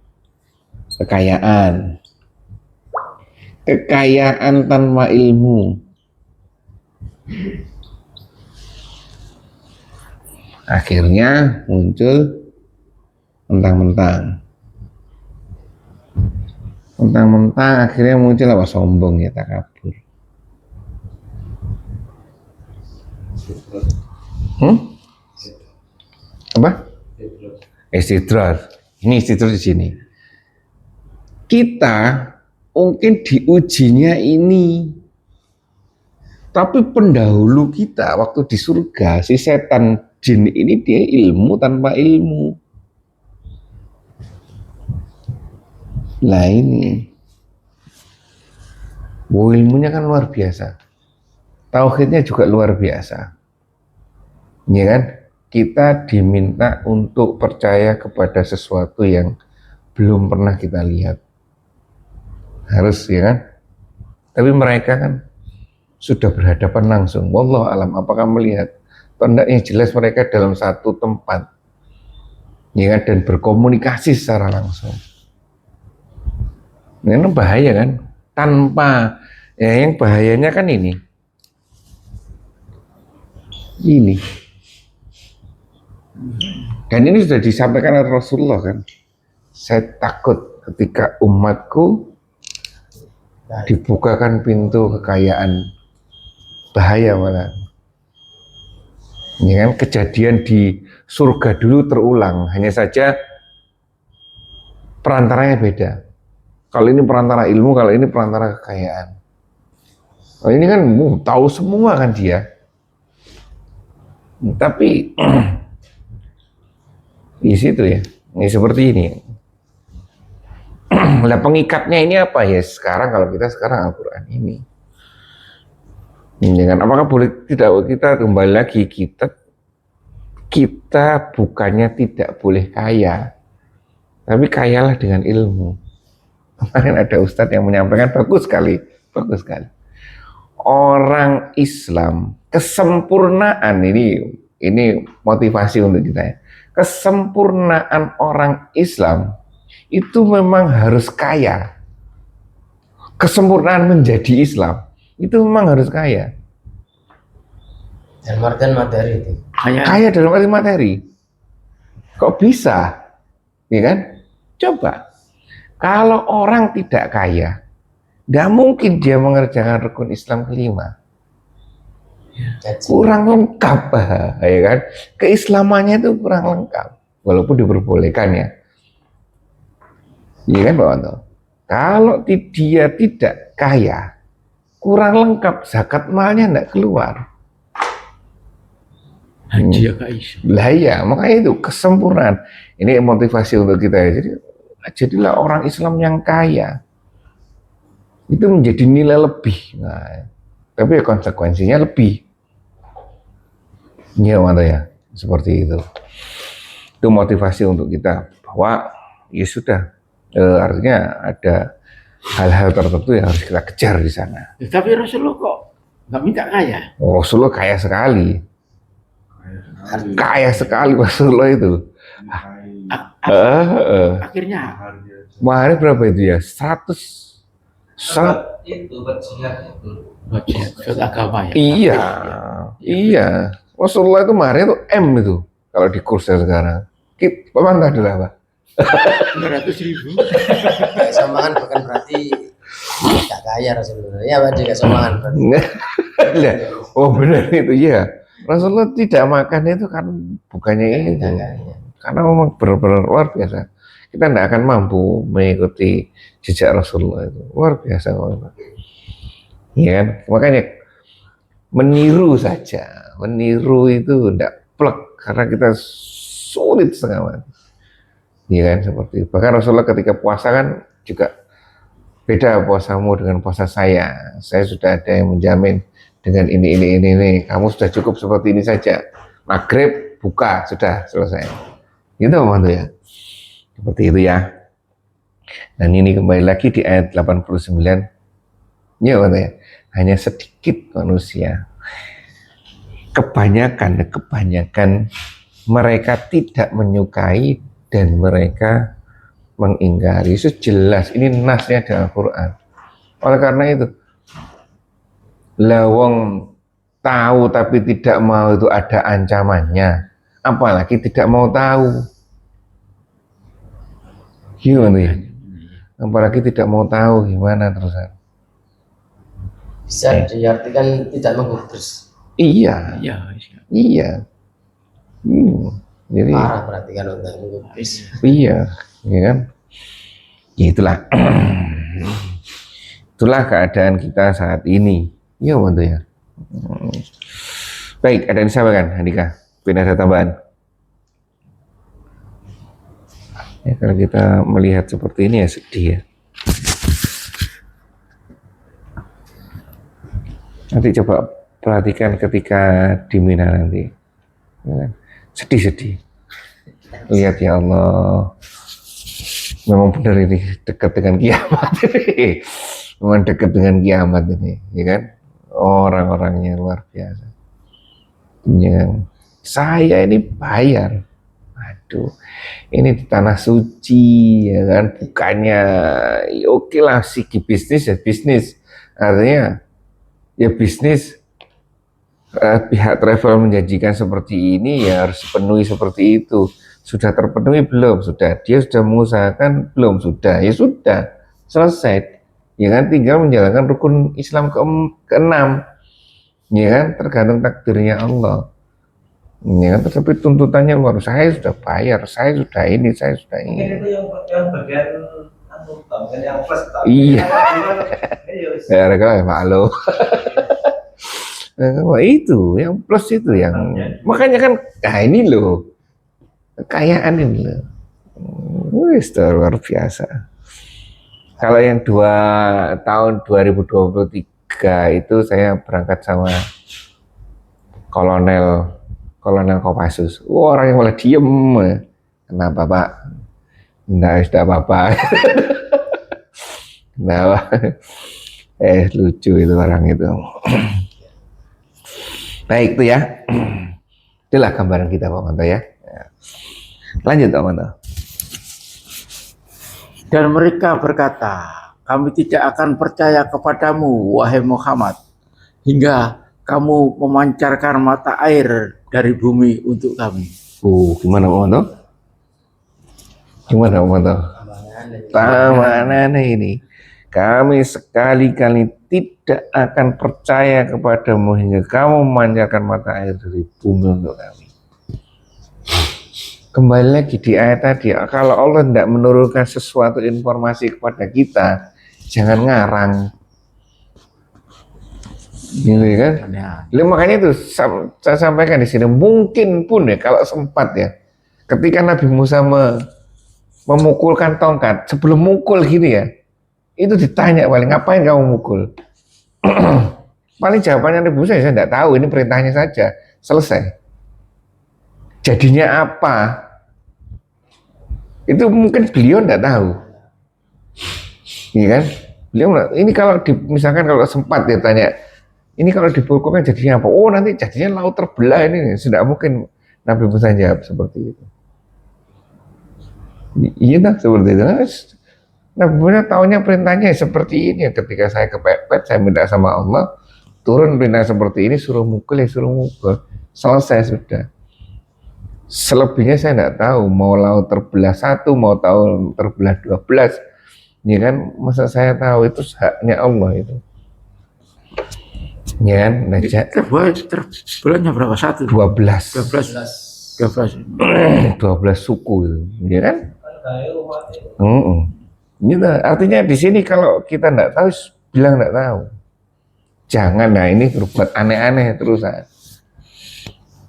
kekayaan tanpa ilmu. Akhirnya muncul mentang-mentang akhirnya muncul apa? Sombong ya, takabur. Apa? Istidrar. Ini istidrar di sini. Kita mungkin diujinya ini, tapi pendahulu kita waktu di surga, si setan jin ini dia ilmu tanpa ilmu. Lah ini, ilmunya kan luar biasa, tauhidnya juga luar biasa, ya kan? Kita diminta untuk percaya kepada sesuatu yang belum pernah kita lihat, harus, ya kan? Tapi mereka kan sudah berhadapan langsung. Wallahu alam, apakah melihat tandanya jelas mereka dalam satu tempat, ya kan? Dan berkomunikasi secara langsung. Ini bahaya kan? Tanpa, ya yang bahayanya kan ini. Dan ini sudah disampaikan oleh Rasulullah kan. Saya takut ketika umatku dibukakan pintu kekayaan, bahaya malah. Ini kan kejadian di surga dulu terulang, hanya saja perantaranya beda. Kalau ini perantara ilmu, kalau ini perantara kekayaan. Kalau ini kan tahu semua kan dia. Tapi di situ ya, ini seperti ini. Nah, pengikatnya ini apa ya? Sekarang kalau kita sekarang Al-Quran ini. Jangan, apakah boleh tidak kita kembali lagi, kita bukannya tidak boleh kaya, tapi kayalah dengan ilmu. Kemarin ada ustadz yang menyampaikan bagus sekali. Orang Islam, kesempurnaan ini motivasi untuk kita ya. Kesempurnaan orang Islam itu memang harus kaya. Kesempurnaan menjadi Islam itu memang harus kaya. Dalam artian materi itu. Kaya dalam arti materi. Kok bisa? Ya kan? Coba. Kalau orang tidak kaya, tidak mungkin dia mengerjakan rukun Islam kelima. Kurang lengkap, ya kan? Keislamannya itu kurang lengkap, walaupun diperbolehkan ya. Iya kan Pak Wanto? Kalau dia tidak kaya, kurang lengkap, zakat malnya tidak keluar. Haji ya Kais. Lah ya, makanya itu kesempurnaan. Ini motivasi untuk kita ya. Jadi jadilah orang Islam yang kaya. Itu menjadi nilai lebih. Nah, tapi ya konsekuensinya lebih. Iya, Mata ya, seperti itu. Itu motivasi untuk kita bahwa ya sudah, artinya ada hal-hal tertentu yang harus kita kejar di sana. Tapi Rasulullah kok nggak minta kaya? Rasulullah kaya sekali. Kaya sekali Rasulullah itu. Akhirnya Maharnya berapa itu ya? 100 itu berjihad itu. buat agama ya. Iya. Rasulullah itu maharnya itu M itu. Kalau di kursnya sekarang. Pak Mantah adalah apa? 200.000. Gak sombongan bukan berarti gak kaya Rasulullah. Ya Pak, gak sombongan berarti. Oh benar itu ya. Rasulullah tidak makan itu kan bukannya ini. Karena memang benar-benar luar biasa. Kita tidak akan mampu mengikuti jejak Rasulullah itu. Luar biasa. Ya kan? Makanya meniru saja. Meniru itu tidak plek. Karena kita sulit setengah mati. Ya kan? Seperti itu. Bahkan Rasulullah ketika puasa kan juga beda puasamu dengan puasa saya. Saya sudah ada yang menjamin dengan ini. Kamu sudah cukup seperti ini saja. Maghrib, buka, sudah selesai. Gitu Pak ya. Seperti itu ya. Dan ini kembali lagi di ayat 89. Ya Pak ya. Hanya sedikit manusia. Kebanyakan mereka tidak menyukai dan mereka mengingkari. Itu jelas. Ini nasnya dalam Quran. Oleh karena itu, lawang tahu tapi tidak mau itu ada ancamannya. apalagi tidak mau tahu. Gimana ya? Apalagi tidak mau tahu gimana terusan. Bisa diartikan tidak menggubris. Iya, Ya, iya. Jadi Parah berarti kalau tidak menggubris. iya, ya kan? Ya itulah. Itulah keadaan kita saat ini. Iya, bantu ya. Baik, ada yang disampaikan, Andika? Pindah ada tambahan. Ya, kalau kita melihat seperti ini ya sedih ya. Nanti coba perhatikan ketika di Mina nanti. Ya kan? Sedih-sedih. Lihat ya Allah. Memang benar ini dekat dengan kiamat ini. Memang dekat dengan kiamat ini, ya kan? Orang-orangnya luar biasa. Yang saya ini bayar. Aduh, ini di tanah suci, ya kan? Bukannya, ya oke lah, segi bisnis ya bisnis. Artinya, ya bisnis. Pihak travel menjanjikan seperti ini, ya harus dipenuhi seperti itu. Sudah terpenuhi belum? Sudah. Dia sudah mengusahakan belum? Sudah. Ya sudah. Selesai. Ya kan? Tinggal menjalankan rukun Islam keenam. Ya kan? Tergantung takdirnya Allah. Ya kan? Tetapi tuntutannya luar. Saya sudah bayar. Saya sudah ini. Saya sudah ini. Mungkin itu yang bagian bagian yang plus. Iya. Ya, Ya, kalau maklum. Wah, itu yang plus itu yang makanya kan, nah ini loh kekayaan ini loh. Wih, luar biasa. Kalau yang tahun 2023 itu saya berangkat sama Kolonel Kopassus. Orang yang malah diem. Kenapa Pak? Sudah apa-apa. Kenapa? Lucu itu orang itu. Baik itu ya. Itulah gambaran kita Pak Manto ya. Lanjut Pak Manto. dan mereka berkata, kami tidak akan percaya kepadamu, wahai Muhammad, hingga kamu memancarkan mata air dari bumi untuk kami. Gimana Pak Manto? Gimana Pak Manto? Tambahan ini. Kami sekali-kali tidak akan percaya kepadamu hingga kamu memancarkan mata air dari bumi untuk kami. Kembali lagi di ayat tadi, kalau Allah tidak menurunkan sesuatu informasi kepada kita, jangan ngarang. Gitu kan? Ya, makanya itu saya sampaikan di sini, mungkin pun ya kalau sempat ya, ketika Nabi Musa memukulkan tongkat, sebelum mukul gini ya, itu ditanya paling, ngapain kamu mukul? Paling jawabannya Nabi Musa, saya tidak tahu, ini perintahnya saja, selesai. Jadinya apa? Itu mungkin beliau tidak tahu. Iya kan? Beliau ini kalau misalkan kalau sempat dia tanya, ini kalau dipukulkan jadinya apa? Oh nanti jadinya laut terbelah ini. Tidak mungkin Nabi Musa jawab seperti itu. Iya tak seperti itu. Nah benar tahunya perintahnya seperti ini. Ketika saya kepepet, saya minta sama Allah, turun perintah seperti ini, suruh mukul ya suruh mukul. Selesai sudah. Selebihnya saya tidak tahu. Mau laut terbelah 1, mau tahu terbelah 12. Ya kan, masa saya tahu itu haknya Allah itu. Ya kan, Terbelahnya berapa? 1? 12 suku itu. Ya kan? Gitu. Artinya di sini kalau kita tidak tahu, bilang tidak tahu. Jangan, nah ini berbuat aneh-aneh terusan.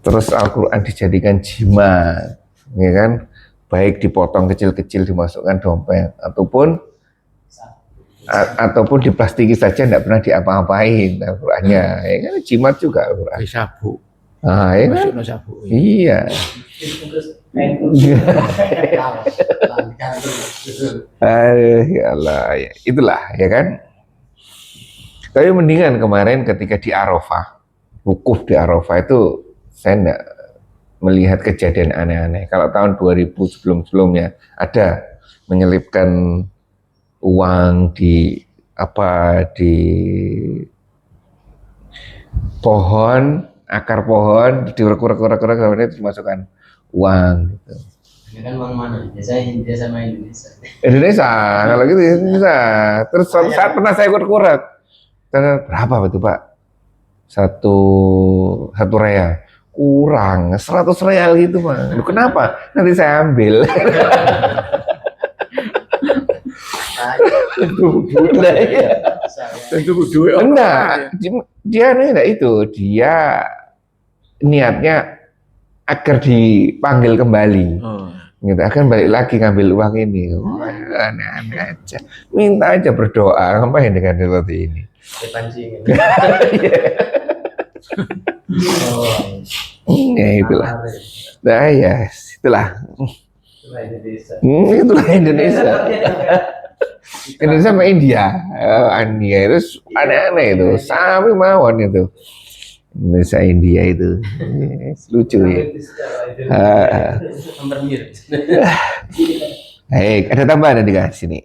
Terus Al-Quran dijadikan jimat, ya kan? Baik dipotong kecil-kecil dimasukkan dompet, ataupun diplastiki saja, tidak pernah diapa-apain Al-Qurannya. Ya kan? Jimat juga Al-Quran. Sabu. Ah, ya kan? Iya. Aduh, ya Allah, ya. Itulah ya kan. Tapi mendingan kemarin ketika di Arafah, wukuf di Arafah itu saya enggak melihat kejadian aneh-aneh. Kalau tahun 2000 sebelum-sebelumnya ada menyelipkan uang di pohon, akar pohon, diurek-urek itu dimasukkan uang gitu. Ini kan uang mana? Biasa India sama Indonesia. Indonesia, kalau gitu Indonesia. Terus suatu saat pernah saya kurang. Berapa itu Pak? Satu real. Kurang 100 real gitu Pak. Lu kenapa? Nanti saya ambil. Nah, iya. Tentu duit orang Enggak, kaya. dia enggak itu. Dia niatnya agar dipanggil kembali. Oh. Gitu, akan balik lagi ngambil uang ini. Wah, aneh-aneh aja. Minta aja berdoa, ngapain dengan seperti ini? Dipancing. Ya itulah. Nah ya, itulah. Itulah Indonesia. Indonesia sama India. India itu aneh-aneh itu. Sami mawon itu. Indonesia India itu. Lucu ya. Hampir mirip. Baik, ada tambahan di sini.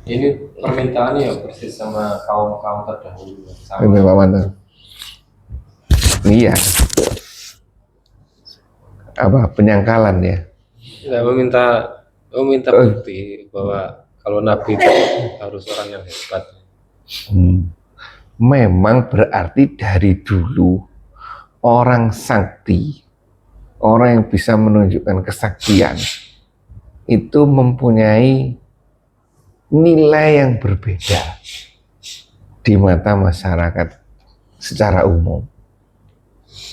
Ini permintaannya ya persis sama kaum terdahulu. Sama. Ini Pak Manto. Iya. Apa penyangkalan ya? Nggak meminta bukti bahwa kalau Nabi itu harus orang yang hebat. Memang berarti dari dulu orang sakti, orang yang bisa menunjukkan kesaktian itu mempunyai nilai yang berbeda di mata masyarakat secara umum.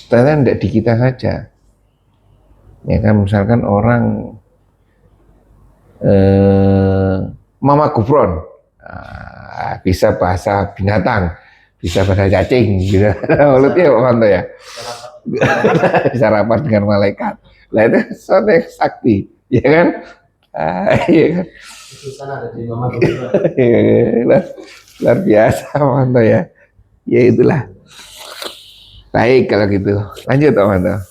Ternyata tidak di kita saja. Ya kan, misalkan orang Mama Gufron bisa bahasa binatang, bisa bahasa cacing gitu. Mulutnya Pak Manto ya. Bisa rapat dengan malaikat. Nah itu sesuatu yang sakti, ya kan? Iya kan? Itu sana ada di Mama Gubernur. Luar biasa Pak Manto ya. Ya itulah. Baik kalau gitu. Lanjut Pak Manto.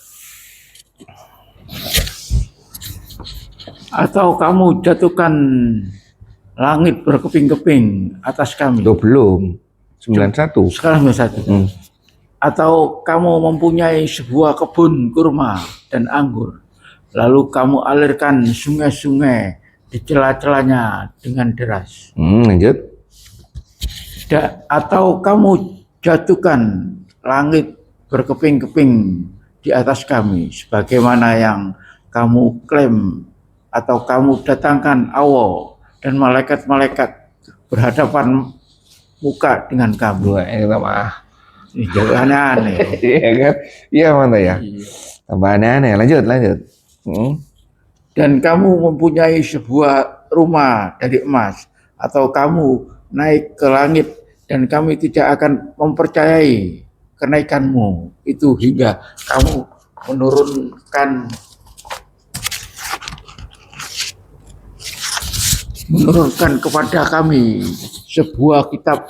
Atau kamu jatuhkan langit berkeping-keping atas kami. Loh, belum. 91. Sekarang 91. Atau kamu mempunyai sebuah kebun kurma dan anggur, lalu kamu alirkan sungai-sungai di celah-celahnya dengan deras. Lanjut. Atau kamu jatuhkan langit berkeping-keping di atas kami, sebagaimana yang kamu klaim, atau kamu datangkan Allah dan malaikat-malaikat berhadapan muka dengan kamu. Dua ini tambah Ini aneh-aneh. iya kan? Iya Manto ya. Tambah aneh-aneh. Lanjut. Dan kamu mempunyai sebuah rumah dari emas, atau kamu naik ke langit dan kami tidak akan mempercayai kenaikanmu itu hingga kamu menurunkan kepada kami sebuah kitab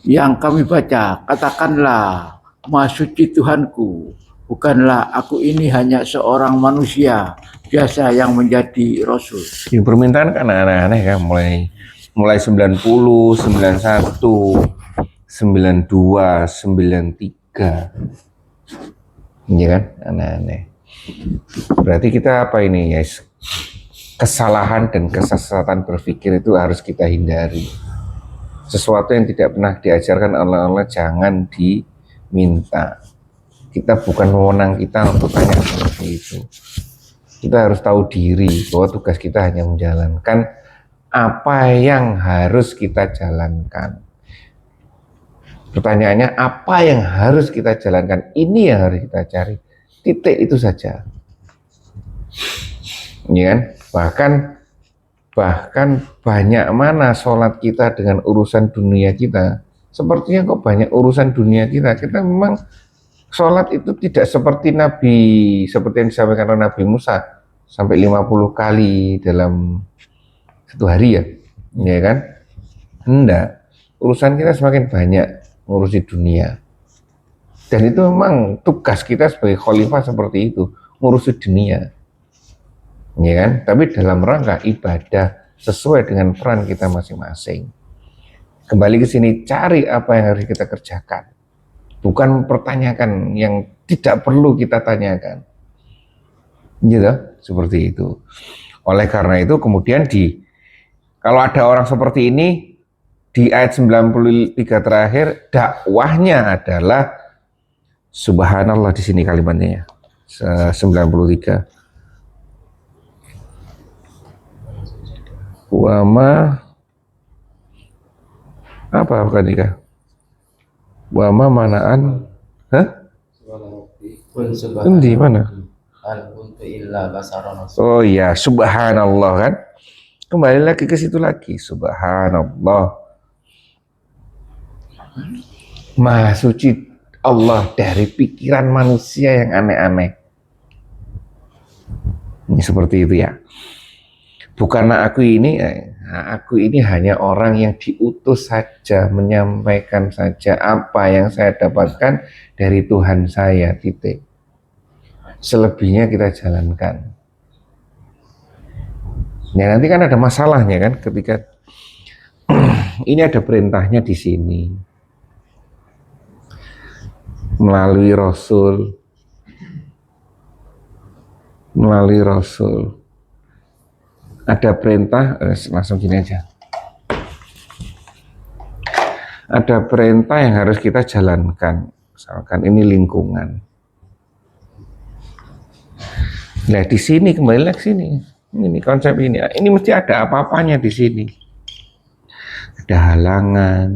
yang kami baca. Katakanlah, Maha Suci Tuhanku, bukanlah aku ini hanya seorang manusia biasa yang menjadi rasul. Ini permintaan kan aneh-aneh kan, mulai 90, 91, 92, 93. Iya kan? Aneh-aneh. Berarti kita apa ini, guys? Kesalahan dan kesesatan berpikir itu harus kita hindari. Sesuatu yang tidak pernah diajarkan oleh Allah jangan diminta. Kita bukan wewenang kita untuk tanya seperti itu. Kita harus tahu diri bahwa tugas kita hanya menjalankan apa yang harus kita jalankan. Pertanyaannya, apa yang harus kita jalankan? Ini yang harus kita cari. Titik itu saja. Ya kan? Bahkan banyak mana sholat kita dengan urusan dunia kita. Sepertinya kok banyak urusan dunia kita. Kita memang sholat itu tidak seperti seperti yang disampaikan oleh Nabi Musa sampai 50 kali dalam satu hari ya kan? Enggak. Urusan kita semakin banyak ngurusi dunia. Dan itu memang tugas kita sebagai khalifah seperti itu, ngurusi dunia. Ya kan? Tapi dalam rangka ibadah sesuai dengan peran kita masing-masing. Kembali ke sini, cari apa yang harus kita kerjakan. bukan mempertanyakan yang tidak perlu kita tanyakan. Gitu, seperti itu. Oleh karena itu kemudian kalau ada orang seperti ini di ayat 93 terakhir dakwahnya adalah subhanallah di sini kalimatnya ya. 93. Wama apa bukan nikah? Wama manaan? Hah? Di mana? Hal kuntu illa basaran. Oh iya, subhanallah kan? Kembali lagi ke situ lagi, subhanallah. Maha suci Allah dari pikiran manusia yang aneh-aneh. Ini seperti itu ya. Bukanlah aku ini hanya orang yang diutus saja, menyampaikan saja apa yang saya dapatkan dari Tuhan saya, titik. Selebihnya kita jalankan. Ya nanti kan ada masalahnya kan ketika ini ada perintahnya di sini melalui Rasul, ada perintah langsung gini aja. Ada perintah yang harus kita jalankan. Misalkan ini lingkungan. Nah di sini kembali lagi sini. Ini konsep ini. Ini mesti ada apa-apanya di sini. Ada halangan,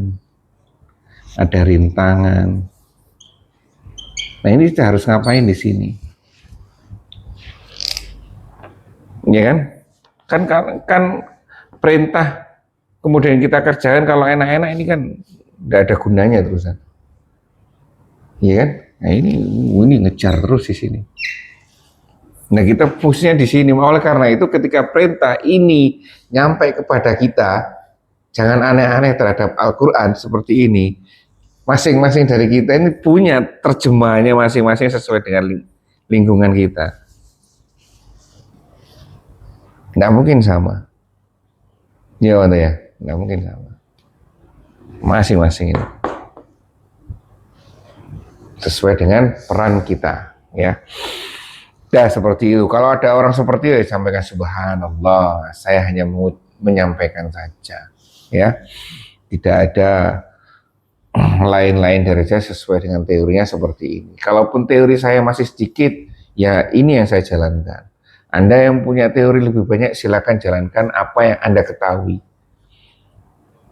ada rintangan. Nah ini kita harus ngapain di sini? Ya kan? Kan perintah kemudian kita kerjakan kalau enak-enak ini kan nggak ada gunanya terusan. Iya kan? Nah ini ngejar terus di sini. Nah kita fungsinya di sini. Oleh karena itu ketika perintah ini nyampe kepada kita, jangan aneh-aneh terhadap Al-Quran seperti ini. Masing-masing dari kita ini punya terjemahannya masing-masing sesuai dengan lingkungan kita. Nggak mungkin sama. Ya, nggak mungkin sama. Masing-masing ini sesuai dengan peran kita, ya. Nah, seperti itu. Kalau ada orang seperti itu, sampaikan subhanallah. Saya hanya menyampaikan saja, ya. Tidak ada lain-lain dari saya sesuai dengan teorinya seperti ini. Kalaupun teori saya masih sedikit, ya ini yang saya jalankan. Anda yang punya teori lebih banyak, silakan jalankan apa yang Anda ketahui.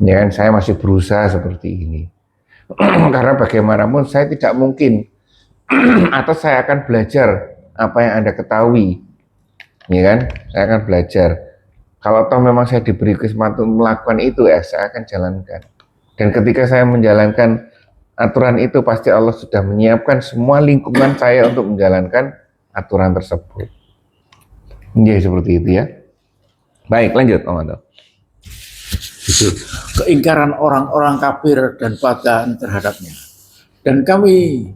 Ya kan, saya masih berusaha seperti ini. Karena bagaimanapun saya tidak mungkin atau saya akan belajar apa yang Anda ketahui, ya kan? Saya akan belajar. Kalau toh memang saya diberi kesempatan melakukan itu, ya saya akan jalankan. Dan ketika saya menjalankan aturan itu, pasti Allah sudah menyiapkan semua lingkungan saya untuk menjalankan aturan tersebut. Ya seperti itu ya. Baik, lanjut Om Anto. Keingkaran orang-orang kafir dan padan terhadapnya. Dan kami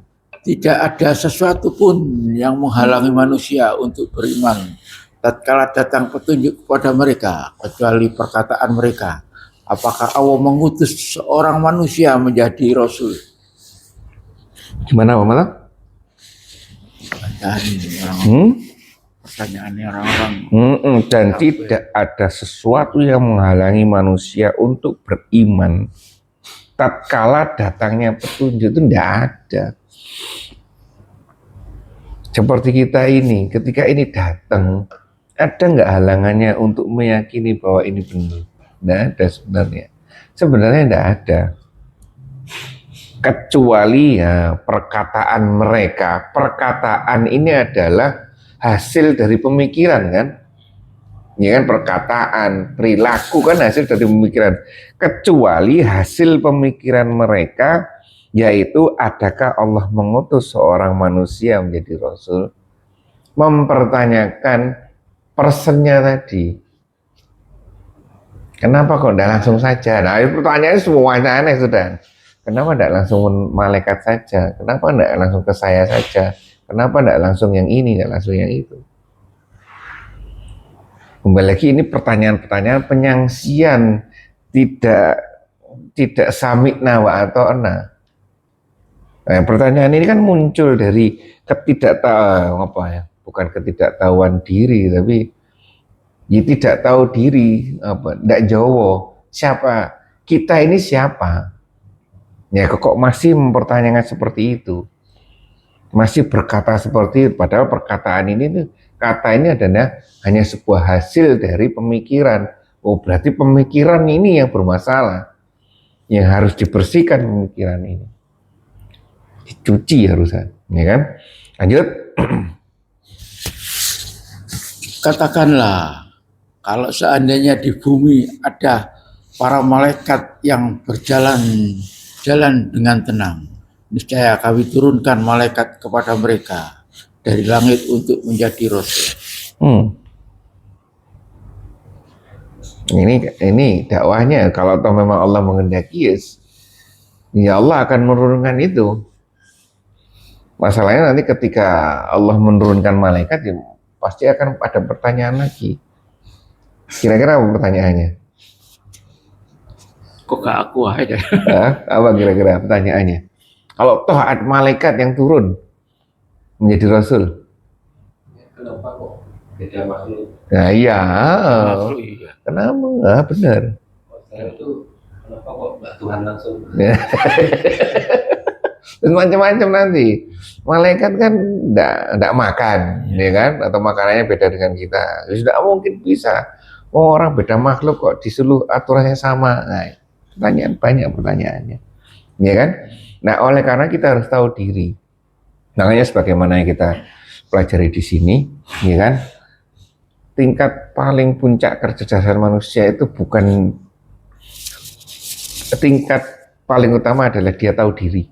tidak ada sesuatu pun yang menghalangi manusia untuk beriman tatkala datang petunjuk kepada mereka, kecuali perkataan mereka, apakah Allah mengutus seorang manusia menjadi rasul? Gimana Om Anto? Pertanyaannya orang-orang. Dan tidak ada sesuatu yang menghalangi manusia untuk beriman tatkala datangnya petunjuk, itu tidak ada. Seperti kita ini, ketika ini datang, ada nggak halangannya untuk meyakini bahwa ini benar? Tidak ada sebenarnya. Sebenarnya tidak ada. Kecuali ya perkataan mereka. Perkataan ini adalah hasil dari pemikiran kan? Ya kan, perkataan, perilaku kan hasil dari pemikiran. Kecuali hasil pemikiran mereka, yaitu adakah Allah mengutus seorang manusia menjadi rasul, mempertanyakan personnya tadi. Kenapa kok tidak langsung saja? Nah, pertanyaannya semuanya aneh sudah. Kenapa tidak langsung malaikat saja? Kenapa tidak langsung ke saya saja? Kenapa tidak langsung yang ini, tidak langsung yang itu? Kembali lagi ini pertanyaan-pertanyaan penyangsian, tidak samikna wa ata'na. Nah, pertanyaan ini kan muncul dari ketidaktahuan apa ya? Bukan ketidaktahuan diri, tapi ya tidak tahu diri, apa? Tidak Jawa. Siapa? Kita ini siapa? Ya kok masih mempertanyakan seperti itu? Masih berkata seperti itu, padahal perkataan ini tuh, kata ini adalah hanya sebuah hasil dari pemikiran. Oh, berarti pemikiran ini yang bermasalah, yang harus dibersihkan pemikiran ini, dicuci harusnya, ya kan? Lanjut. Katakanlah, kalau seandainya di bumi ada para malaikat yang jalan dengan tenang, niscaya kami turunkan malaikat kepada mereka dari langit untuk menjadi rasul. Ini dakwahnya. Kalau toh memang Allah menghendaki, ya Allah akan menurunkan itu. Masalahnya nanti ketika Allah menurunkan malaikat, ya pasti akan ada pertanyaan lagi. Kira-kira apa pertanyaannya? Kok gak aku aja? Apa kira-kira pertanyaannya? Kalau toh ada malaikat yang turun menjadi rasul. Kenapa kok beda makhluk? Nah iya, Iya. kenapa? Ah, benar. Setelah itu kenapa kok nggak Tuhan langsung? Dan macam-macam nanti. Malaikat kan enggak makan, ya kan? Atau makanannya beda dengan kita. Ya, sudah mungkin bisa. Oh, orang beda makhluk kok disuruh aturannya sama. Nah, pertanyaan banyak pertanyaannya, ya kan? Nah, oleh karena kita harus tahu diri. Makanya sebagaimana yang kita pelajari di sini, ya kan? Tingkat paling puncak kecerdasan manusia itu bukan, tingkat paling utama adalah dia tahu diri.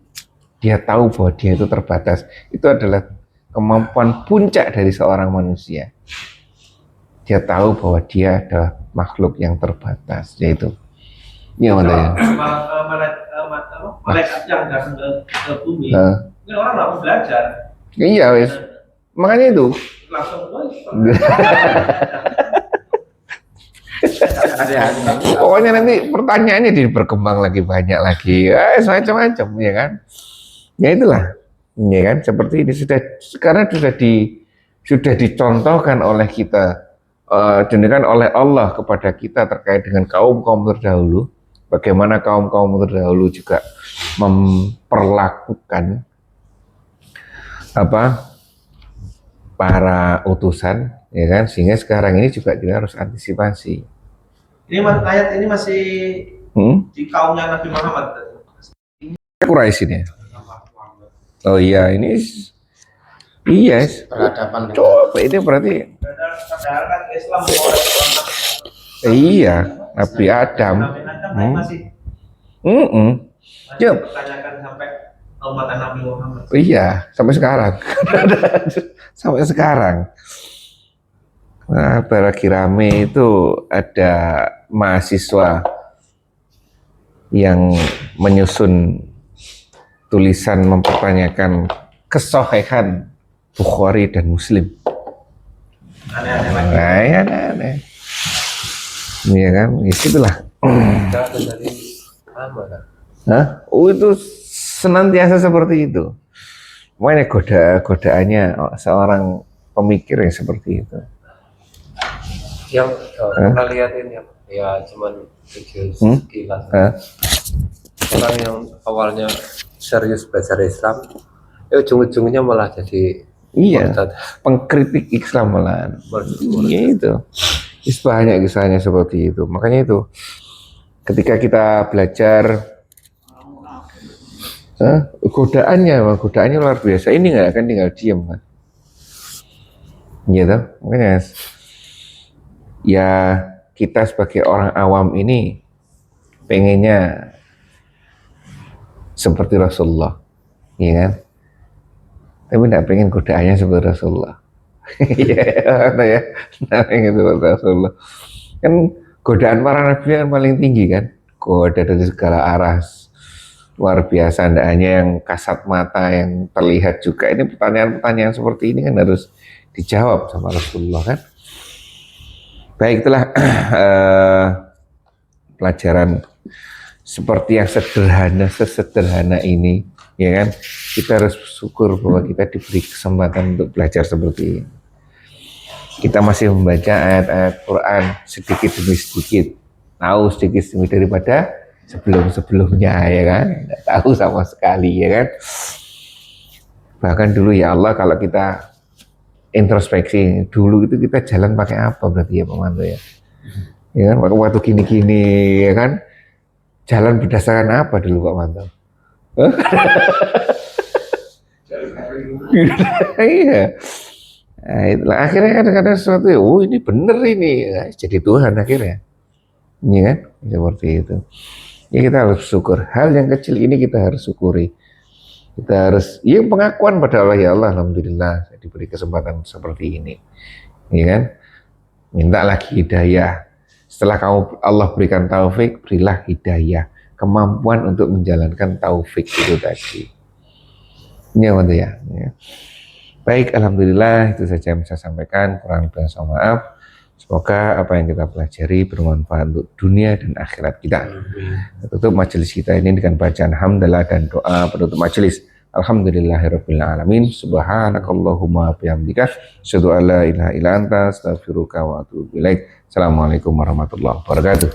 Dia tahu bahwa dia itu terbatas. Itu adalah kemampuan puncak dari seorang manusia. Dia tahu bahwa dia adalah makhluk yang terbatas, yaitu. Iya, makanya. Malaikat yang datang ke bumi, mungkin orang nggak mau belajar. Iya, wes. Makanya itu. Langsung Pokoknya nanti pertanyaannya berkembang lagi banyak lagi, macam-macam, ya kan? Ya itulah, ya kan? Seperti ini karena sudah dicontohkan oleh kita, dan oleh Allah kepada kita terkait dengan kaum terdahulu. Bagaimana kaum terdahulu juga memperlakukan para utusan, ya kan? Sehingga sekarang ini juga kita harus antisipasi. Ini ayat ini masih di kaumnya Nabi Muhammad. Quraisy ini. Oh iya, ini iya. Berhadapan dengan Coba ini berarti Padahal kan Islam iya, Nabi Adam. Nabi Adam masih Yep. pertanyakan sampai umat Nabi Muhammad. Iya, sampai sekarang. Sampai sekarang. Nah, lagi rame itu ada mahasiswa yang menyusun tulisan mempertanyakan kesohihan Bukhari dan Muslim. Aneh-aneh lagi. Nah, ya aneh-aneh. Iya kan, itulah. Kita dari lama kan? Hah? Oh, itu senantiasa seperti itu. Makanya godaannya seorang pemikir yang seperti itu. Yang pernah lihat ini ya cuman video sekilas. Orang yang awalnya serius belajar Islam, ujung-ujungnya malah jadi Iya, murtad. pengkritik Islam malah. Iya itu. Banyak kisahnya seperti itu. Makanya itu, ketika kita belajar, godaannya luar biasa. Ini nggak akan tinggal diam kan? Gitu. Makanya ya kita sebagai orang awam ini pengennya seperti Rasulullah, ya kan? Tapi tidak pengen godaannya seperti Rasulullah. Iya, ya, pengen seperti Rasulullah. Kan godaan para nabi kan paling tinggi kan? Goda dari segala arah, luar biasa. Tidak hanya yang kasat mata, yang terlihat juga. Ini pertanyaan-pertanyaan seperti ini kan harus dijawab sama Rasulullah kan? Baik, itulah pelajaran seperti yang sesederhana ini, ya kan? Kita harus bersyukur bahwa kita diberi kesempatan untuk belajar seperti ini. Kita masih membaca ayat-ayat Quran sedikit demi sedikit, tahu sedikit demi daripada sebelum-sebelumnya, ya kan? Tidak tahu sama sekali, ya kan? Bahkan dulu ya Allah, kalau kita introspeksi, dulu itu kita jalan pakai apa berarti ya Pak Manto ya? Ya kan, waktu gini-gini, ya kan? Jalan berdasarkan apa dulu Pak Manto? Iya. Nah, itulah akhirnya kadang-kadang sesuatu, oh ini bener ini, nah, jadi Tuhan akhirnya, ya kan? Seperti itu. Ya kita harus syukur. Hal yang kecil ini kita harus syukuri. Kita harus, ya pengakuan pada Allah, ya Allah, alhamdulillah saya diberi kesempatan seperti ini, ya kan? Minta lagi hidayah. Setelah Allah berikan taufik, berilah hidayah, kemampuan untuk menjalankan taufik itu tadi. Ini ya, ya. Baik, alhamdulillah itu saja yang bisa saya sampaikan. Kurang lebih saya maaf. Semoga apa yang kita pelajari bermanfaat untuk dunia dan akhirat kita. Tutup majelis kita ini dengan bacaan hamdalah dan doa penutup majelis. Alhamdulillahirabbil alamin. Subhanakallahumma bihamdika asyhadu an la ilaha illa anta astaghfiruka wa atubu ilaik. Assalamualaikum warahmatullahi wabarakatuh.